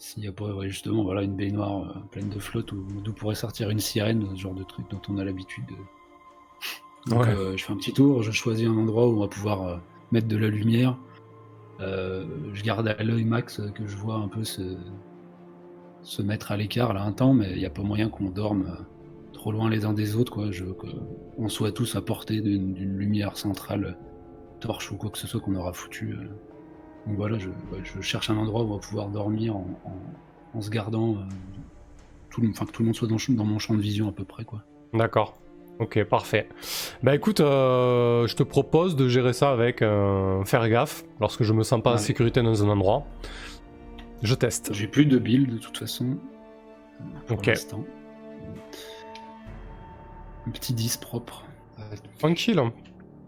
s'il n'y a pas justement voilà, une baignoire pleine de flotte d'où pourrait sortir une sirène, ce genre de truc dont on a l'habitude. Donc Ouais. je fais un petit tour, je choisis un endroit où on va pouvoir mettre de la lumière. Je garde à l'œil Max que je vois un peu se mettre à l'écart là un temps, mais il n'y a pas moyen qu'on dorme trop loin les uns des autres, quoi. On soit tous à portée d'une lumière centrale, torche ou quoi que ce soit qu'on aura foutu. Donc voilà, je cherche un endroit où on va pouvoir dormir en se gardant, que tout le monde soit dans mon champ de vision à peu près, quoi. D'accord. Ok, parfait. Bah écoute, je te propose de gérer ça avec faire gaffe lorsque je me sens pas en Ouais. sécurité dans un endroit. Je teste. J'ai plus de build de toute façon. Pour Ok. l'instant. Un petit 10 propre. Tranquille.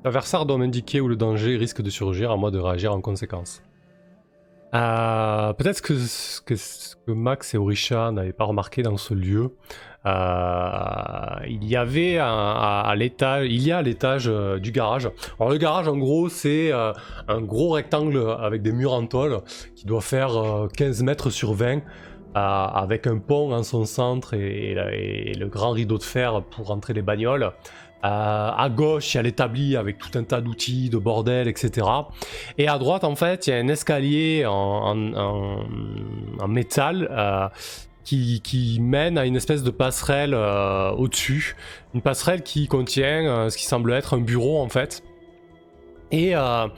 L'adversaire doit m'indiquer où le danger risque de surgir, à moi de réagir en conséquence. Peut-être ce que Max et Orisha n'avaient pas remarqué dans ce lieu, il y avait à l'étage du garage. Alors le garage en gros c'est un gros rectangle avec des murs en tôle qui doit faire 15 mètres sur 20 avec un pont en son centre et le grand rideau de fer pour rentrer les bagnoles. À gauche, il y a l'établi avec tout un tas d'outils, de bordel, etc. Et à droite, en fait, il y a un escalier en métal qui mène à une espèce de passerelle au-dessus. Une passerelle qui contient ce qui semble être un bureau, en fait. Et en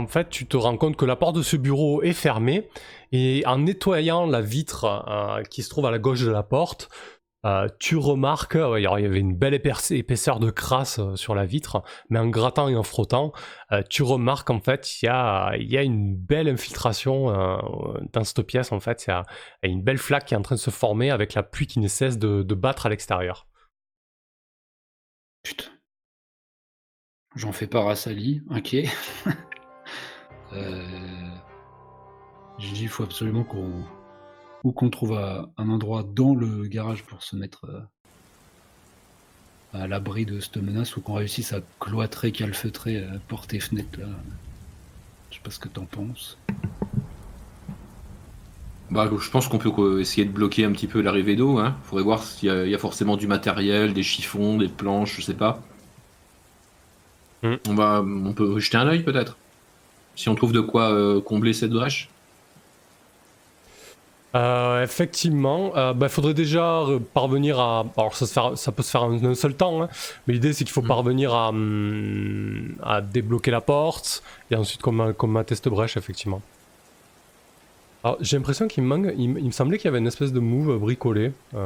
fait, tu te rends compte que la porte de ce bureau est fermée. Et en nettoyant la vitre qui se trouve à la gauche de la porte, tu remarques, il y avait une belle épaisseur de crasse sur la vitre, mais en grattant et en frottant, tu remarques en fait il y a une belle infiltration dans cette pièce. En fait, il y a une belle flaque qui est en train de se former avec la pluie qui ne cesse de battre à l'extérieur. Putain. J'en fais part à Sally, inquiet. J'ai dit il faut absolument qu'on trouve un endroit dans le garage pour se mettre à l'abri de cette menace, ou qu'on réussisse à cloîtrer, calfeutrer portes et fenêtres là. Je sais pas ce que t'en penses. Bah, je pense qu'on peut essayer de bloquer un petit peu l'arrivée d'eau. Hein. Faudrait voir s'il y a forcément du matériel, des chiffons, des planches, je sais pas. On peut jeter un œil peut-être. Si on trouve de quoi combler cette brèche. Effectivement, faudrait déjà parvenir à... Alors ça peut se faire en un seul temps, hein, mais l'idée c'est qu'il faut parvenir à débloquer la porte, et ensuite qu'on mater cette brèche, effectivement. Alors j'ai l'impression qu'il me manque... Il me semblait qu'il y avait une espèce de move bricolé. Ou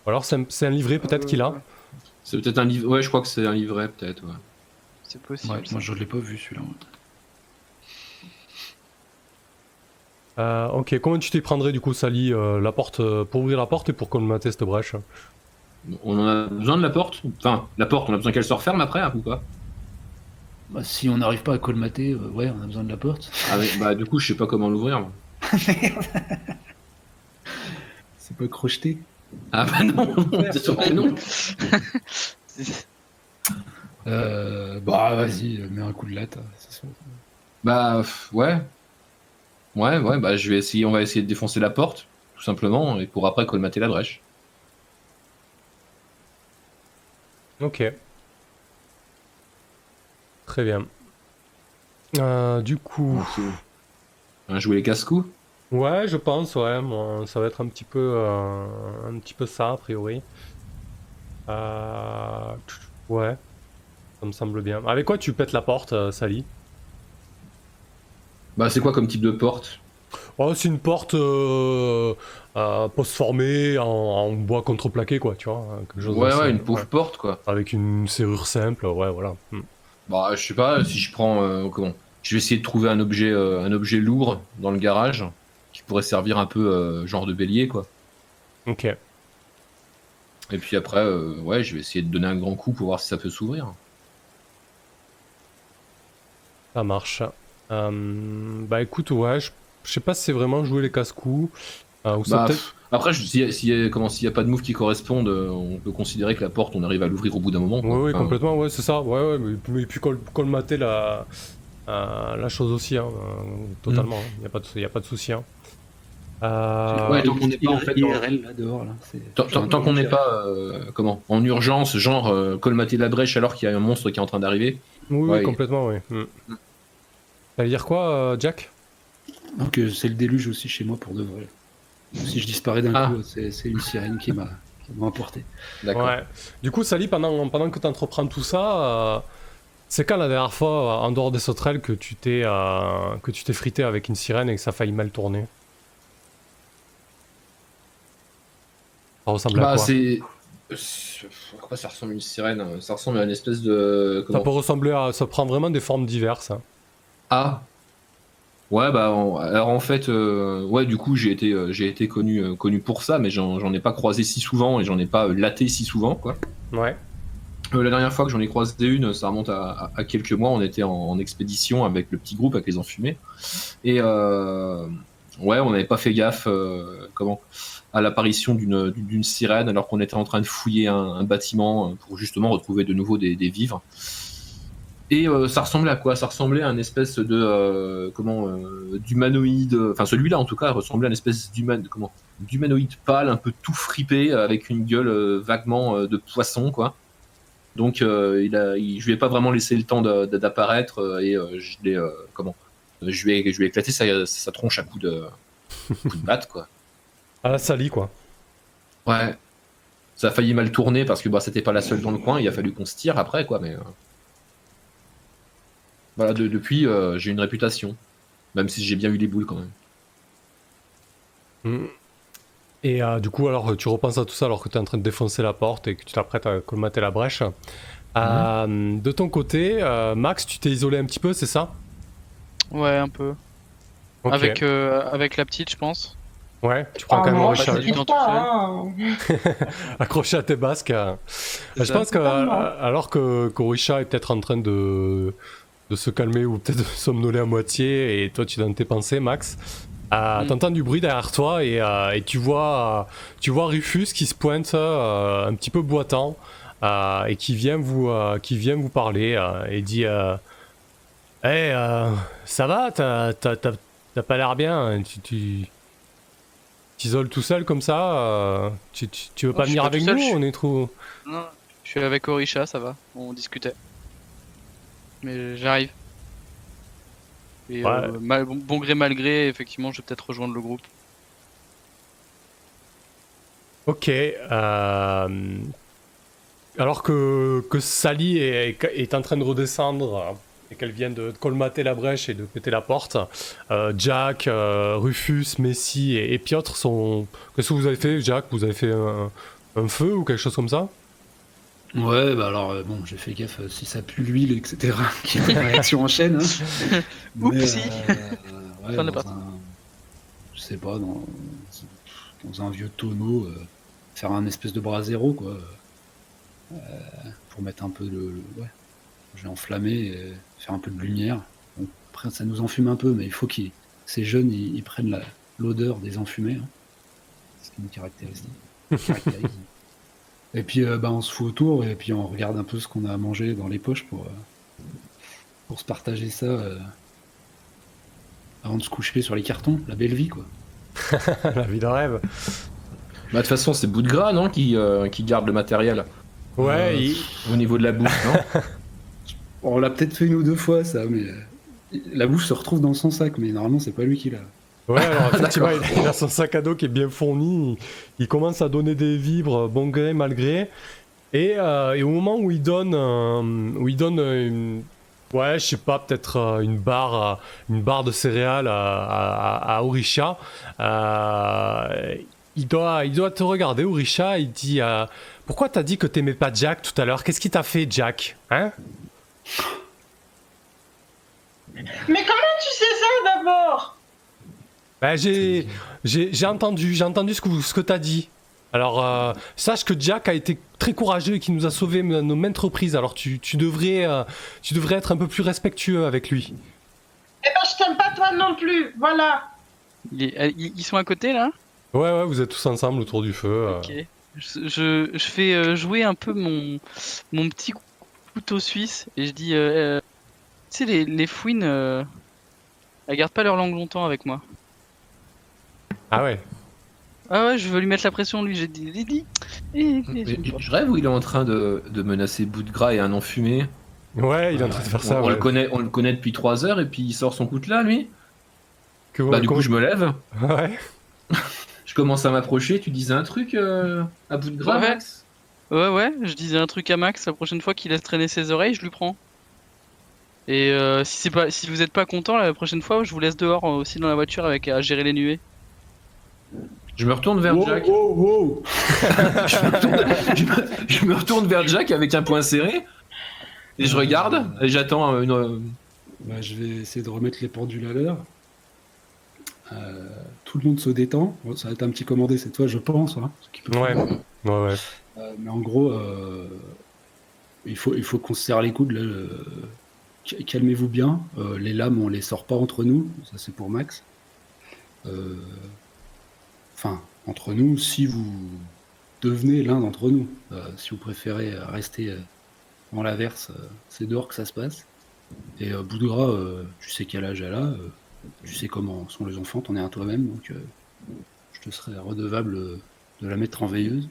alors c'est un livret peut-être qu'il a. C'est peut-être un livret... Ouais, je crois que c'est un livret peut-être, ouais. C'est possible. Ouais, moi je l'ai pas vu celui-là. Ok, comment tu t'y prendrais du coup, Sally, la porte, pour ouvrir la porte et pour colmater cette brèche? On en a besoin de la porte. Enfin, la porte, on a besoin qu'elle se referme après, hein, ou pas? Bah, si on n'arrive pas à colmater, ouais, on a besoin de la porte. Ah ouais, bah du coup, je sais pas comment l'ouvrir. Moi. C'est pas crocheté. Ah bah non, c'est sûr que non. Bah vas-y, mets un coup de latte. C'est ça. Bah ouais. Ouais, bah on va essayer de défoncer la porte, tout simplement, et pour après colmater la brèche. Ok. Très bien. Du coup... On va jouer les casse-coups. Ouais, je pense, ouais. Moi, ça va être un petit peu ça, a priori. Ouais, ça me semble bien. Avec quoi tu pètes la porte, Sally? Bah c'est quoi comme type de porte? Oh, c'est une porte post-formée en bois contreplaqué, quoi, tu vois. Quelque chose Ouais, d'assez- une pauvre porte, quoi. Avec une serrure simple, ouais, voilà. Bah je sais pas, si je prends... comment? Je vais essayer de trouver un objet lourd dans le garage, qui pourrait servir un peu genre de bélier, quoi. Ok. Et puis après, ouais, je vais essayer de donner un grand coup pour voir si ça peut s'ouvrir. Ça marche. Bah écoute, ouais, je sais pas si c'est vraiment jouer les casse-coups. Ou ça Bah, peut-être... après, s'il y a pas de move qui correspondent, on peut considérer que la porte, on arrive à l'ouvrir au bout d'un moment. Quoi. Ouais, Enfin, complètement, ouais, c'est ça. Ouais, mais puis colmater la chose aussi, hein, totalement. Il n'y a pas de souci. Hein. Ouais, tant qu'on n'est pas en fait IRL là dehors là. tant qu'on n'est pas en urgence, genre colmater la brèche alors qu'il y a un monstre qui est en train d'arriver. Oui, Ouais. complètement, oui. Ça veut dire quoi, Jack? Donc c'est le déluge aussi chez moi pour de vrai. Si je disparais d'un coup, c'est une sirène qui qui m'ont apporté. D'accord. Ouais. Du coup, Sally, pendant que tu entreprends tout ça, c'est quand la dernière fois, en dehors des sauterelles, que tu t'es frité avec une sirène et que ça a failli mal tourner? Ça ressemble à Bah, quoi? à quoi ça ressemble une sirène? Ça ressemble à une espèce de. Ça Comment? peut ressembler à... Ça prend vraiment des formes diverses. Hein. Ah! Ouais, bah, alors en fait, ouais, du coup, j'ai été connu pour ça, mais j'en ai pas croisé si souvent et j'en ai pas laté si souvent, quoi. Ouais. La dernière fois que j'en ai croisé une, ça remonte à quelques mois. On était en expédition avec le petit groupe, avec les enfumés. Et ouais, on n'avait pas fait gaffe à l'apparition d'une sirène alors qu'on était en train de fouiller un bâtiment pour justement retrouver de nouveau des vivres. Et ça ressemblait à quoi? Ça ressemblait à une espèce de d'humanoïde. Enfin, celui-là en tout cas ressemblait à une espèce d'humanoïde pâle, un peu tout fripé, avec une gueule vaguement de poisson, quoi. Donc je lui ai pas vraiment laissé le temps d'apparaître et je lui ai éclaté sa tronche à coup de batte, quoi. À la Sally, quoi. Ouais. Ça a failli mal tourner parce que bah, c'était pas la seule dans le coin, il a fallu qu'on se tire après, quoi, mais voilà, depuis j'ai une réputation, même si j'ai bien eu les boules quand même. Mm. Et du coup, alors, tu repenses à tout ça alors que tu es en train de défoncer la porte et que tu t'apprêtes à colmater la brèche. De ton côté, Max, tu t'es isolé un petit peu, c'est ça? Ouais, un peu. Ok. Avec la petite, je pense. Ouais, tu prends Ah quand même non, Orisha pas je du tout. pas, hein. accroché à tes basques. Je ça. pense que Totalement. alors que qu'Orisha est peut-être en train de se calmer ou peut-être de somnoler à moitié et toi tu es dans tes pensées, Max, t'entends du bruit derrière toi et tu vois Rufus qui se pointe un petit peu boitant et qui vient vous parler et dit hey, ça va, t'as pas l'air bien, tu t'isoles tout seul comme ça, tu veux Non, pas je suis venir pas avec tout seul, nous? je suis- On est trop... Non, je suis avec Orisha, ça va. On discutait. Mais j'arrive. Et Ouais. bon gré mal gré, effectivement, je vais peut-être rejoindre le groupe. Ok. Alors que Sally est en train de redescendre et qu'elle vient de colmater la brèche et de péter la porte, Jack, Rufus, Messi et Piotr sont... Qu'est-ce que vous avez fait, Jack? Vous avez fait un feu ou quelque chose comme ça? Ouais, bah alors, bon, j'ai fait gaffe si ça pue l'huile, etc. Qu'il y a une réaction en chaîne. Hein. Oupsie. Ouais, Fin de dans partie. je sais pas, dans un vieux tonneau, faire un espèce de brasero, quoi. Pour mettre un peu ouais. J'ai enflammé et faire un peu de lumière. Bon, après, ça nous enfume un peu, mais il faut ces jeunes, ils prennent l'odeur des enfumés. Hein. C'est ce qui nous caractérise. Et puis, bah, on se fout autour et puis on regarde un peu ce qu'on a à manger dans les poches pour se partager ça avant de se coucher sur les cartons. La belle vie, quoi. La vie de rêve. Bah, de toute façon, c'est Bout de Gras, non, qui garde le matériel Ouais, au niveau de la bouffe, non? On l'a peut-être fait une ou deux fois, ça, mais la bouffe se retrouve dans son sac, mais normalement, c'est pas lui qui l'a. Ouais, alors effectivement, D'accord. il a son sac à dos qui est bien fourni. Il commence à donner des vibres, bon gré, mal gré. Et au moment où il donne une... Ouais, je sais pas, peut-être une barre de céréales à Orisha. Il doit te regarder, Orisha. Il dit pourquoi t'as dit que t'aimais pas Jack tout à l'heure? Qu'est-ce qui t'a fait, Jack? Hein? Mais comment tu sais ça d'abord? Ben, j'ai entendu ce que t'as dit. Alors, sache que Jack a été très courageux et qu'il nous a sauvés à nos maintes reprises. Alors, tu devrais être un peu plus respectueux avec lui. Eh ben, je t'aime pas toi non plus, voilà. Ils sont à côté là? Ouais, vous êtes tous ensemble autour du feu. Ok. Je fais jouer un peu mon petit couteau suisse et je dis tu sais, les fouines, elles gardent pas leur langue longtemps avec moi. Ah ouais. Ah ouais, je veux lui mettre la pression, lui, j'ai dit. Mais je rêve où il est en train de menacer Bout de Gras et un enfumé. Ouais, il est en train de faire ça. On ouais. le connaît depuis 3 heures et puis il sort son coutelas, lui. Que- Bah, du comment- coup, je me lève. Ouais. Je commence à m'approcher, tu disais un truc à bout de gras, Ouais. Max? Ouais, je disais un truc à Max, la prochaine fois qu'il laisse traîner ses oreilles, je lui prends. Et si vous êtes pas content, la prochaine fois, je vous laisse dehors aussi dans la voiture avec à gérer les nuées. Je me retourne vers Wow, Jack. wow, wow. Je me retourne vers Jack avec un poing serré. Et je regarde, et j'attends Bah, je vais essayer de remettre les pendules à l'heure. Tout le monde se détend. Bon, ça va être un petit commandé cette fois, je pense. Hein, ce qui peut Ouais. faire. Ouais. Mais en gros, il faut qu'on se serre les coudes. Là, calmez-vous bien. Les lames, on les sort pas entre nous. Ça, c'est pour Max. Enfin, entre nous, si vous devenez l'un d'entre nous. Si vous préférez rester en l'averse, c'est dehors que ça se passe. Et bout de gras, tu sais quel âge elle a, tu sais comment sont les enfants, t'en es un toi-même, donc je te serais redevable de la mettre en veilleuse.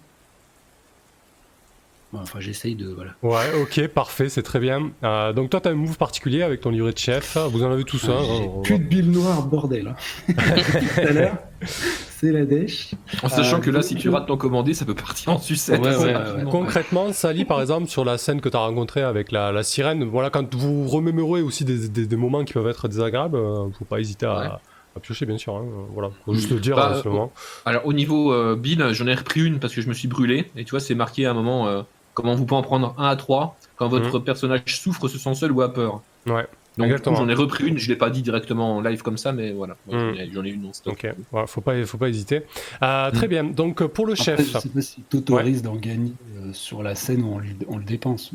Enfin, j'essaye de... Voilà. Ouais, ok, parfait, c'est très bien. Donc toi, t'as un move particulier avec ton livret de chef. Vous en avez tous un. J'ai plus de bile noire, bordel. Hein. Tout à l'heure, c'est la dèche. En sachant que là, si tu rates ton commandé, ça peut partir en sucette. Ouais, assez ouais, rapidement. Concrètement, Sally, par exemple, sur la scène que tu as rencontrée avec la sirène, voilà, quand vous remémorez aussi des moments qui peuvent être désagréables, faut pas hésiter à piocher, bien sûr. Hein, voilà, faut juste le dire seulement. Alors, au niveau Bill, j'en ai repris une parce que je me suis brûlé. Et tu vois, c'est marqué à un moment comment vous pouvez en prendre 1 à 3 quand votre personnage souffre, se sent seul ou a peur. Ouais. Donc, exactement. j'en ai repris une. Je l'ai pas dit directement en live comme ça, mais voilà. J'en ai une non-stop. Ok, voilà, faut pas hésiter. Très bien, donc pour le Après, chef. je sais pas si t'autorises d'en gagner sur la scène où on le dépense,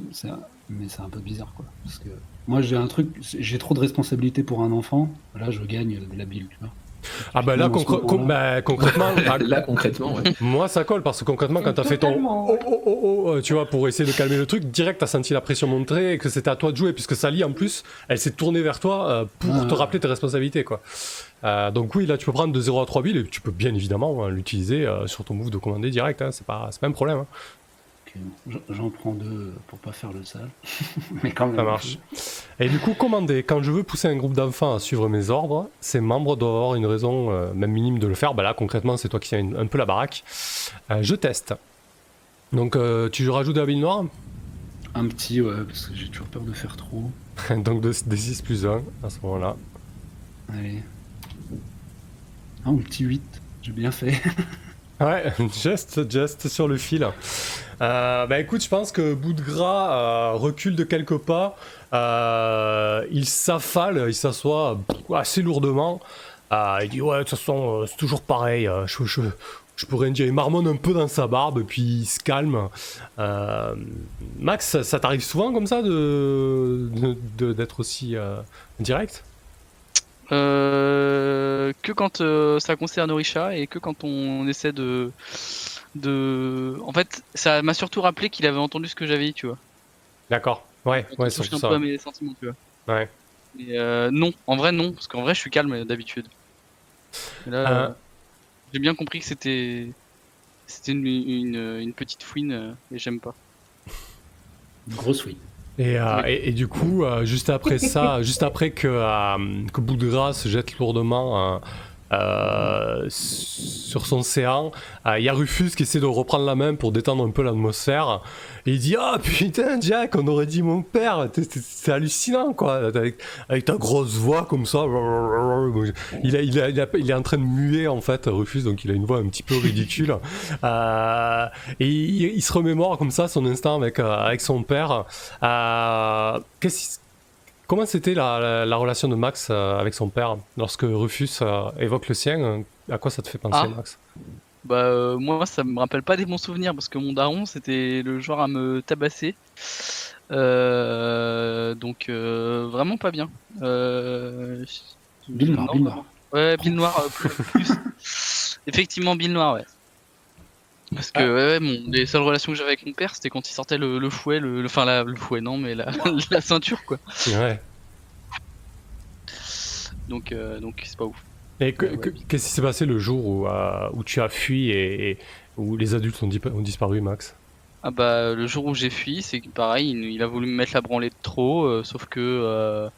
mais c'est un peu bizarre, quoi. Parce que moi, j'ai trop de responsabilités pour un enfant. Là, je gagne de la bile, tu vois. Ah bah là, concrètement, Là, concrètement, ouais. moi ça colle parce que concrètement quand t'as fait ton tu vois, pour essayer de calmer le truc, direct t'as senti la pression monter et que c'était à toi de jouer puisque Sally en plus elle s'est tournée vers toi pour te rappeler tes responsabilités, quoi. Donc oui, là tu peux prendre de 0 à 3 billes et tu peux bien évidemment l'utiliser sur ton move de commander direct, hein, c'est pas un problème. Hein. J'en prends 2 pour pas faire le sale. Mais quand même. Ça marche. Et du coup, commander. Quand je veux pousser un groupe d'enfants à suivre mes ordres, ces membres doivent avoir une raison, même minime, de le faire. Bah là, concrètement, c'est toi qui tiens un peu la baraque. Je teste. Donc, tu rajoutes de la bille noire. Un petit, ouais, parce que j'ai toujours peur de faire trop. Donc, des 6 plus 1 à ce moment-là. Allez. Un petit 8. J'ai bien fait. Ouais, just sur le fil. Bah écoute, je pense que Bout de Gras recule de quelques pas. Il s'affale, il s'assoit assez lourdement. Il dit ouais, de toute façon, c'est toujours pareil. Je pourrais dire, il marmonne un peu dans sa barbe, puis il se calme. Max, ça t'arrive souvent comme ça d'être aussi direct? Que quand ça concerne Orisha et que quand on essaie de... En fait, ça m'a surtout rappelé qu'il avait entendu ce que j'avais dit, tu vois. D'accord, ouais, Ça c'est touche pour un ça. peu à mes sentiments, tu vois. Ouais. Mais non, en vrai non, parce qu'en vrai je suis calme d'habitude. Et là, j'ai bien compris que c'était une petite fouine et j'aime pas. Une grosse oui. Et du coup, juste après ça, juste après que Bout de Gras se jette lourdement sur son séant, il y a Rufus qui essaie de reprendre la main pour détendre un peu l'atmosphère. Et il dit ah putain Jack, on aurait dit mon père, c'est hallucinant quoi, avec ta grosse voix comme ça. Il est en train de muer en fait, Rufus, donc il a une voix un petit peu ridicule. Et il se remémore comme ça son instant avec son père. Comment c'était la relation de Max avec son père lorsque Rufus évoque le sien? À quoi ça te fait penser, Max? Bah moi ça me rappelle pas des bons souvenirs parce que mon daron c'était le genre à me tabasser. Donc vraiment pas bien. Bill Noir. Ouais, Bill Noir plus. Effectivement Bill Noir, ouais. Parce que les seules relations que j'avais avec mon père c'était quand il sortait le fouet, le fouet non mais la ceinture quoi. Ouais. Donc c'est pas ouf. Et qu'est-ce qui s'est passé le jour où tu as fui et où les adultes ont disparu, Max? Ah bah le jour où j'ai fui, c'est pareil, il a voulu me mettre la branlée de trop, sauf que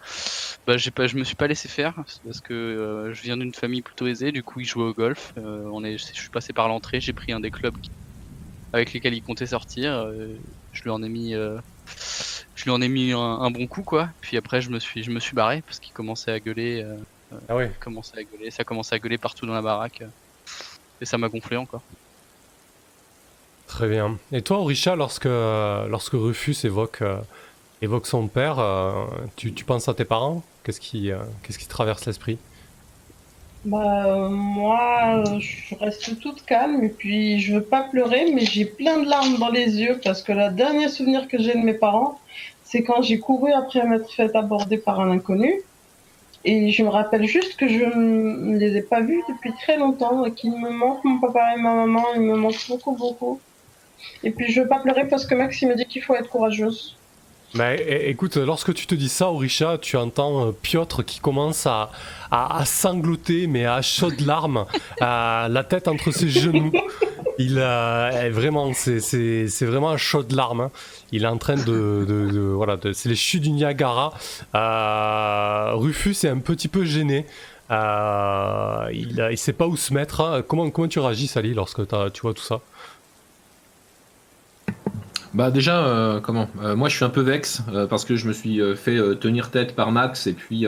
Bah, je me suis pas laissé faire parce que je viens d'une famille plutôt aisée. Du coup, ils jouaient au golf. Je suis passé par l'entrée. J'ai pris un des clubs avec lesquels il comptait sortir. Je lui en ai mis, un bon coup quoi. Puis après, je me suis barré parce qu'il commençait à gueuler. Ah ouais. Ça commençait à gueuler partout dans la baraque. Et ça m'a gonflé encore. Très bien. Et toi, Orisha, lorsque Rufus évoque son père, tu penses à tes parents? Qu'est-ce qui traverse l'esprit? Moi, je reste toute calme et puis je veux pas pleurer, mais j'ai plein de larmes dans les yeux parce que le dernier souvenir que j'ai de mes parents, c'est quand j'ai couru après m'être fait aborder par un inconnu. Et je me rappelle juste que je ne les ai pas vus depuis très longtemps et qu'il me manque mon papa et ma maman, ils me manquent beaucoup, beaucoup. Et puis je veux pas pleurer parce que Max il me dit qu'il faut être courageuse. Bah, écoute, lorsque tu te dis ça, Orisha, tu entends Piotr qui commence à sangloter, mais à chaudes larmes, la tête entre ses genoux. Vraiment, c'est vraiment à chaudes larmes. Hein. Il est en train voilà, c'est les chutes du Niagara. Rufus est un petit peu gêné. Il sait pas où se mettre. Hein. Comment tu réagis, Sally, lorsque tu vois tout ça? Bah déjà, moi je suis un peu vexe parce que je me suis fait tenir tête par Max et puis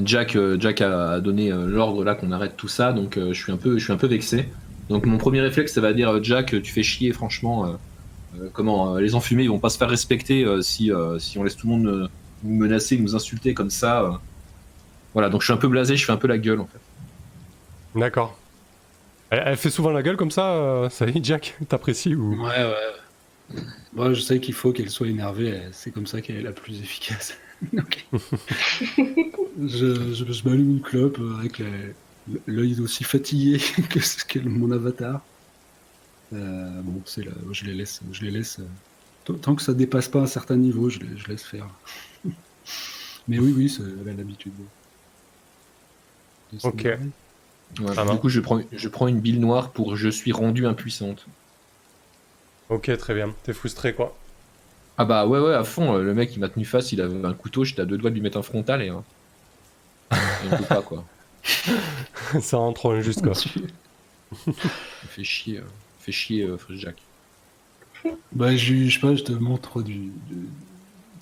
Jack a donné l'ordre là qu'on arrête tout ça, donc je suis un peu vexé. Donc mon premier réflexe ça va dire Jack, tu fais chier franchement. Les enfumés ils vont pas se faire respecter si on laisse tout le monde nous menacer, nous insulter comme ça. Voilà, donc je suis un peu blasé, je fais un peu la gueule en fait. D'accord. Elle fait souvent la gueule comme ça, Sally, Jack, t'apprécies ou... Ouais. Moi, je sais qu'il faut qu'elle soit énervée, c'est comme ça qu'elle est la plus efficace. Donc, je m'allume une clope avec l'œil aussi fatigué que mon avatar. Je les laisse. Tant que ça dépasse pas un certain niveau, je laisse faire. Mais oui, elle a l'habitude. Ok. Ouais, du coup, je prends une bille noire pour je suis rendu impuissante. Ok, très bien. T'es frustré, quoi. Ah bah ouais, à fond. Le mec, il m'a tenu face, il avait un couteau, j'étais à 2 doigts de lui mettre un frontal et il ne peut pas, quoi. Ça rentre trop injuste, quoi. Il fait chier Jack. Bah, je sais pas, je te montre du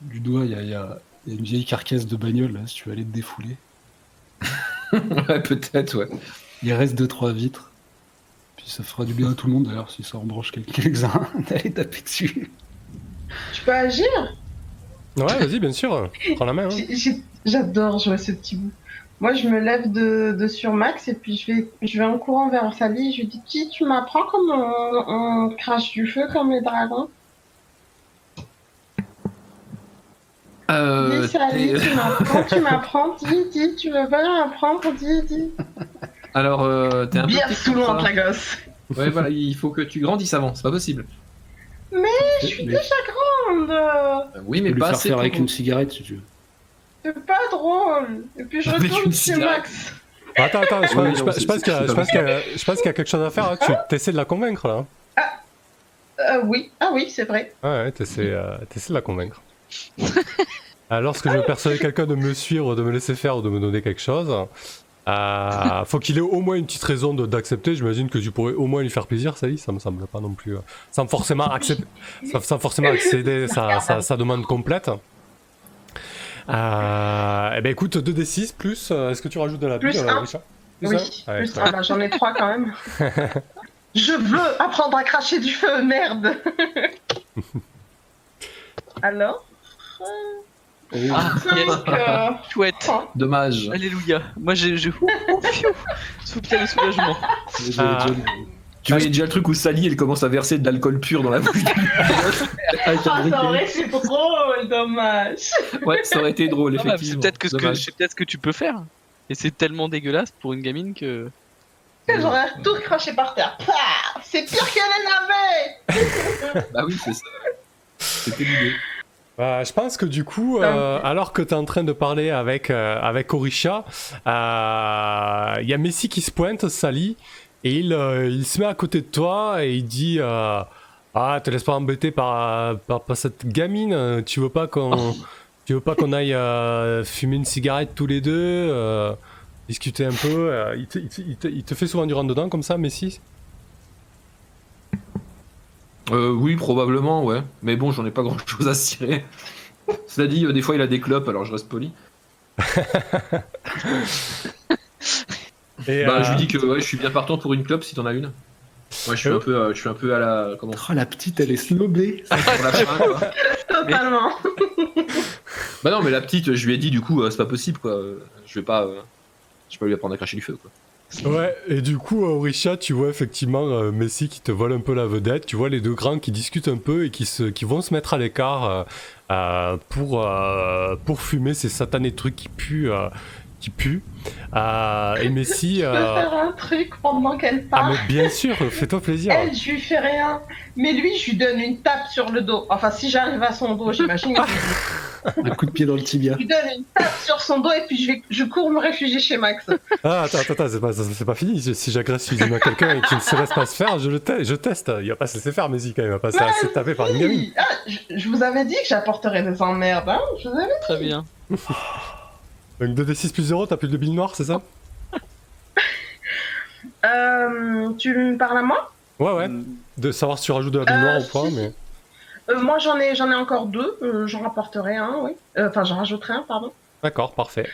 doigt, il y a une vieille carcasse de bagnole, là, si tu veux aller te défouler. Ouais, peut-être, ouais. Il reste 2-3 vitres. Puis ça fera du bien à tout le monde d'ailleurs si ça embranche quelques-uns d'aller taper dessus. Tu peux agir? Ouais, vas-y, bien sûr. Prends la main. Hein. J'adore jouer ce petit bout. Moi, je me lève de sur Max et puis je vais en courant vers Sally. Je lui dis, tu m'apprends comment on crache du feu comme les dragons? Dis Sally, tu m'apprends, dis, tu veux pas m'apprendre, dis. Alors, t'es un bien peu saoulante la gosse. Ouais, voilà, il faut que tu grandisses avant, c'est pas possible. Mais je suis déjà grande. Oui, mais tu peux pas lui faire assez faire pour avec nous. une cigarette si tu veux. C'est pas drôle. Et puis je Avec retourne une chez cigarette. Max. Attends, Oui, je non, pense c'est qu'il y a quelque chose à faire. Hein. Tu essaies de la convaincre, là. Oui, c'est vrai. Ouais, t'essaies de la convaincre. Alors, lorsque je veux persuader quelqu'un de me suivre, de me laisser faire ou de me donner quelque chose, faut qu'il ait au moins une petite raison d'accepter. J'imagine que tu pourrais au moins lui faire plaisir, ça me semble pas non plus. Sans forcément accéder sa demande complète. Eh ben écoute, 2d6 plus. Est-ce que tu rajoutes de la Plus pile, un. Richard? Oui, Ouais, plus très bien. j'en ai 3 quand même. Je veux apprendre à cracher du feu, merde. Alors Ah, yes. donc, Chouette. Dommage. Alléluia. Moi, j'ai fiou. Soupir le soulagement. Tu voyais déjà le truc où Sally elle commence à verser de l'alcool pur dans la bouche. ça aurait été drôle, dommage. Ouais, ça aurait été drôle, Non, bah, c'est effectivement. peut-être ce que tu peux faire. Et c'est tellement dégueulasse pour une gamine que. J'aurais tout craché par terre. Pah, c'est pire que les navets. Bah oui, c'est ça. C'était l'idée. Je pense que du coup, alors que tu es en train de parler avec Orisha, il y a Messi qui se pointe, Sally, et il se met à côté de toi et il dit te laisse pas embêter par cette gamine, tu veux pas qu'on Tu veux pas qu'on aille fumer une cigarette tous les deux, discuter un peu il te fait souvent du rentre-dedans comme ça, Messi? Oui, probablement, ouais. Mais bon, j'en ai pas grand chose à cirer. Cela dit, des fois il a des clopes, alors je reste poli. Et, Je lui dis que ouais, je suis bien partant pour une clope si t'en as une. Moi, je suis un peu à la. Comment Oh, la petite, elle est snobée. pour la fin, quoi. Totalement. Bah non, mais la petite, je lui ai dit, du coup, c'est pas possible, quoi. Je vais pas lui apprendre à cracher du feu, quoi. Ouais, et du coup, Orisha, tu vois effectivement Messi qui te vole un peu la vedette. Tu vois les deux grands qui discutent un peu et qui vont se mettre à l'écart pour fumer ces satanés trucs qui puent. Et Messi. Je peux faire un truc pendant qu'elle Ah, parle. mais bien sûr, fais-toi plaisir. Elle, je lui fais rien. Mais lui, je lui donne une tape sur le dos. Enfin, si j'arrive à son dos, j'imagine. Un coup de pied dans le tibia. Je lui donne une tape sur son dos et puis je cours me réfugier chez Max. Ah, attends, c'est pas fini. Si j'agresse physiquement quelqu'un et qu'il ne se laisse pas se faire, je teste. Il va pas se laisser faire, Messi, quand même. Il va pas se taper par une gamine. Ah, je vous avais dit que j'apporterais des emmerdes, hein. Je vous avais... Très bien. Donc 2d6 plus 0, t'as plus de billes noires, c'est ça? Tu me parles à moi? Ouais. De savoir si tu rajoutes de la bille noire ou pas, si, mais. Moi, j'en ai encore deux. J'en rapporterai un, oui. Enfin, j'en rajouterai un, pardon. D'accord, parfait.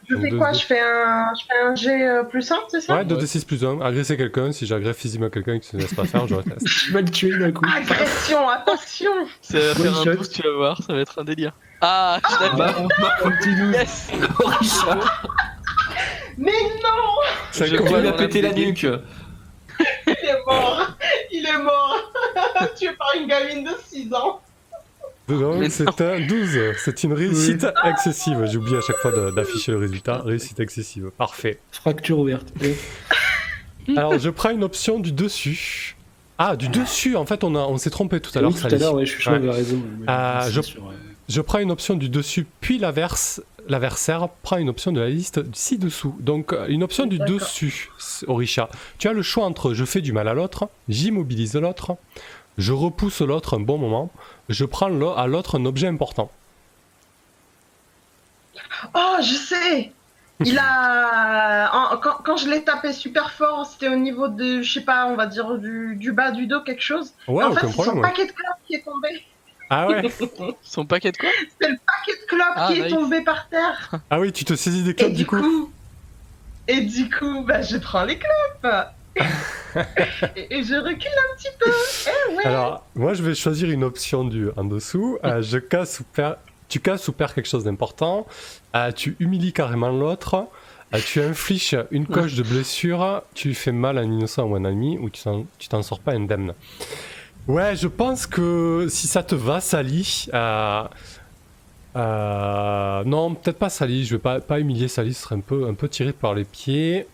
Je Donc, fais quoi? deux- Je fais un G plus 1, c'est ça? Ouais, 2d6 plus 1. Agresser quelqu'un, si j'agresse physiquement quelqu'un qui se laisse pas faire, je reteste. Tu vas le tuer d'un coup. Agression, attention! Ça va faire One un shot. boost, tu vas voir, ça va être un délire. Ah, je l'avais. Continue. Yes. Orisha, Mais non! Ça Je il vois lui a dans pété la la vidéo. nuque. Il est mort! Il est mort! Tué par une gamine de 6 ans! Donc Mais c'est un 12. C'est une réussite excessive. J'oublie à chaque fois d'afficher le résultat. Réussite excessive. Parfait. Fracture ouverte. Alors je prends une option du dessus. Ah, du dessus. En fait, on s'est trompé tout à l'heure. Oui, tout à Sally. l'heure, ouais, je suis chaud, Ouais. avait raison. Je prends une option du dessus, puis l'adversaire prend une option de la liste ci-dessous. Donc, une option du D'accord. dessus, Orisha. Tu as le choix entre je fais du mal à l'autre, j'immobilise l'autre, je repousse l'autre un bon moment, je prends à l'autre un objet important. Oh, je sais! Il a. Quand je l'ai tapé super fort, c'était au niveau de, je sais pas, on va dire du bas du dos, quelque chose. Ouais, En aucun fait, c'est problème. son Ouais. paquet de clopes qui est tombé. Ah ouais. Son paquet de quoi? C'est le paquet de clopes Ah, qui est nice. tombé par terre. Ah oui, tu te saisis des Et clubs du du coup. bah, je prends les clopes. et je recule un petit peu. Eh ouais. Alors, moi je vais choisir une option en dessous. Je casse ou perds. Tu casses ou perds quelque chose d'important. Tu humilies carrément l'autre. Tu infliges une coche de blessure. Tu fais mal à un innocent ou à un ennemi ou tu t'en sors pas indemne. Ouais, je pense que si ça te va, Sally. Non, peut-être pas Sally. Je vais pas humilier Sally. Ce serait un peu tiré par les pieds.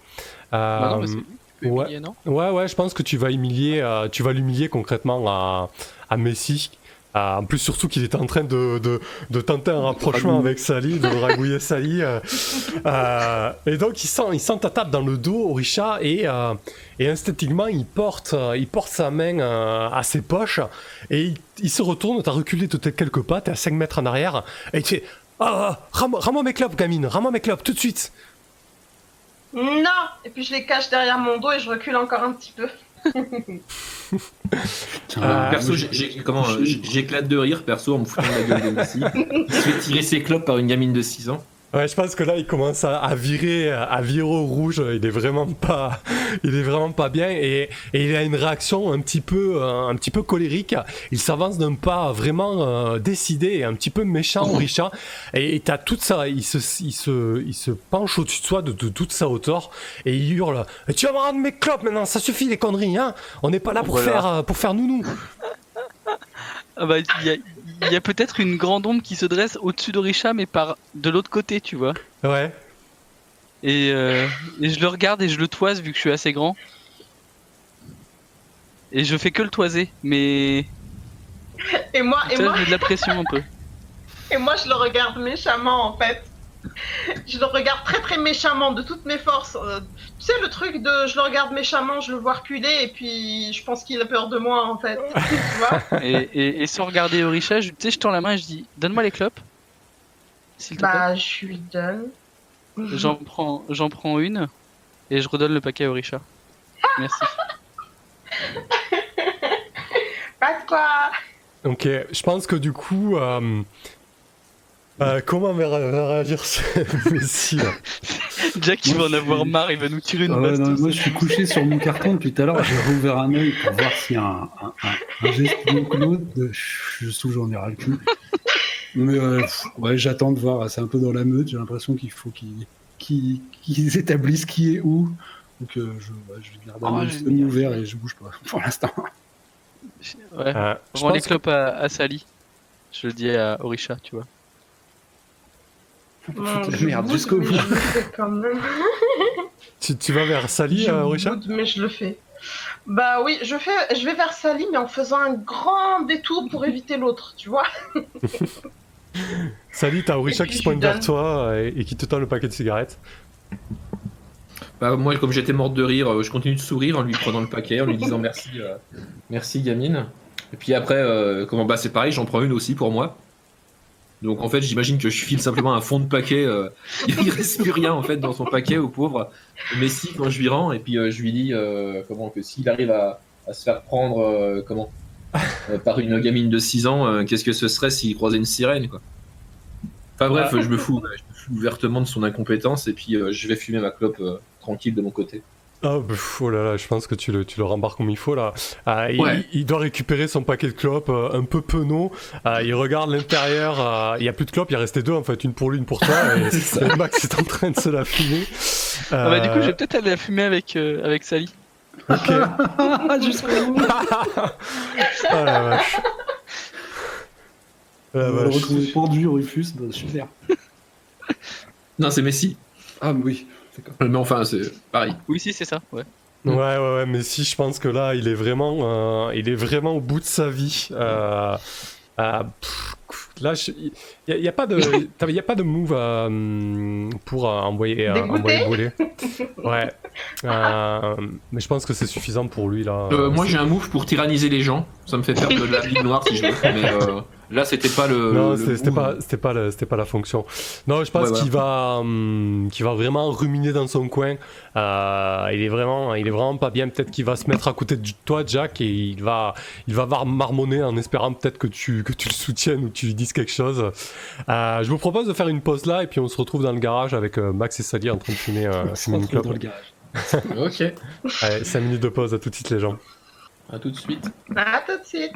Bah non, mais c'est lui qui peut ouais. humilier, non? Ouais, je pense que tu vas l'humilier concrètement à Messi. En plus, surtout qu'il était en train de tenter un rapprochement avec Sally, de ragouiller Sally. Et donc, il sent ta tape dans le dos, Orisha, et instinctivement, il porte sa main à ses poches, et il se retourne, t'as reculé de quelques pas, t'es à 5 mètres en arrière, et il te fait « Ah, rends-moi mes clopes, gamine, rends-moi mes clopes, tout de suite !» Non. Et puis je les cache derrière mon dos et je recule encore un petit peu. Perso, j'éclate de rire, perso, en me foutant de la gueule de Messi. Il se fait tirer ses clopes par une gamine de 6 ans. Ouais, je pense que là, il commence à virer au rouge. Il est vraiment pas bien et il a une réaction un petit peu colérique. Il s'avance d'un pas vraiment décidé et un petit peu méchant, Orisha. Et t'as toute ça. Il se penche au-dessus de soi de toute sa hauteur et il hurle. Tu vas me rendre mes clopes maintenant. Ça suffit les conneries, hein. On n'est pas là pour faire nounou. Ah bah, il y a peut-être une grande ombre qui se dresse au-dessus d'Orisha, mais de l'autre côté, tu vois. Ouais. Et je le regarde et je le toise vu que je suis assez grand. Et je fais que le toiser, mais Et moi, j'ai de la pression un peu. je le regarde méchamment en fait. Je le regarde très très méchamment de toutes mes forces. Tu sais le truc de je le regarde méchamment, je le vois reculer et puis je pense qu'il a peur de moi en fait. Tu vois? Et sans regarder Orisha, je tends la main et je dis donne-moi les clopes. s'il te Bah, je lui donne. plaît. J'en prends une et je redonne le paquet à Orisha. Merci. Pas de quoi. Ok, je pense que du coup, comment va réagir ce Messi là? Jack, il va en Moi, je avoir suis- marre, il va nous tirer une Ah ouais, basse. non, tous. moi je suis couché sur mon carton depuis tout à l'heure, j'ai rouvert un œil pour voir s'il y a un geste plus que l'autre. Je sous j'en ai ras le cul. Mais ouais, j'attends de voir, c'est un peu dans la meute, j'ai l'impression qu'il faut qu'ils établissent qui est où. Donc je vais garder un œil j'aime bien. ouvert et je bouge pas pour l'instant. Ouais. Je Rends les pense que- clopes à Sally. Je le dis à Orisha, tu vois. Non, Foutre la je merde boude, jusqu'au mais bout. je le fais quand même. Tu vas vers Sally, Je Orisha? boude, mais je le fais. Bah oui, je vais vers Sally, mais en faisant un grand détour pour éviter l'autre, tu vois. Sally, t'as Orisha Et puis qui se je lui pointe vers donne. toi et qui te tend le paquet de cigarettes. Bah, moi, comme j'étais morte de rire, je continue de sourire en lui prenant le paquet, en lui disant merci, merci gamine. Et puis après, c'est pareil, j'en prends une aussi pour moi. Donc en fait, j'imagine que je file simplement un fond de paquet. Il reste plus rien en fait dans son paquet au pauvre Messi quand je lui rends. Et puis je lui dis que s'il arrive à se faire prendre par une gamine de 6 ans, qu'est-ce que ce serait s'il croisait une sirène quoi. Enfin bref, je me fous ouvertement de son incompétence et puis je vais fumer ma clope tranquille de mon côté. Oh, oh là là, je pense que tu le rembarques comme il faut là. Ouais. Il doit récupérer son paquet de clopes un peu penaud. Il regarde l'intérieur. Il n'y a plus de clopes, il est resté deux en fait, une pour lui, une pour toi. Et, C'est ça. et Max est en train de se la fumer. Ah bah, du coup, je vais peut-être aller la fumer avec Sally. Ok. Jusqu'au bout. Ah la vache. On La va le vache. retrouver pendu, Rufus, bah, super. Non, c'est Messi. Ah oui, d'accord. Mais enfin, c'est pareil. Oui, si, c'est ça, ouais. Ouais, mais si, je pense que là, il est vraiment au bout de sa vie. Là, il n'y a pas de move pour envoyer Dégoûté bouler. Ouais. Mais je pense que c'est suffisant pour lui là. Moi j'ai un move pour tyranniser les gens, ça me fait faire de la ligne noire si je veux, mais là c'était pas le. Non, le c'était move. pas la fonction. Non, je pense Ouais, qu'il va vraiment ruminer dans son coin. Il est vraiment pas bien. Peut-être qu'il va se mettre à côté de toi, Jack, et il va marmonner en espérant peut-être que tu le soutiennes ou que tu lui dises quelque chose. Je vous propose de faire une pause là et puis on se retrouve dans le garage avec Max et Sally en train de fumer une clope. Dans le garage. Ok, Allez, 5 minutes de pause, à tout de suite les gens. à tout de suite. À tout de suite.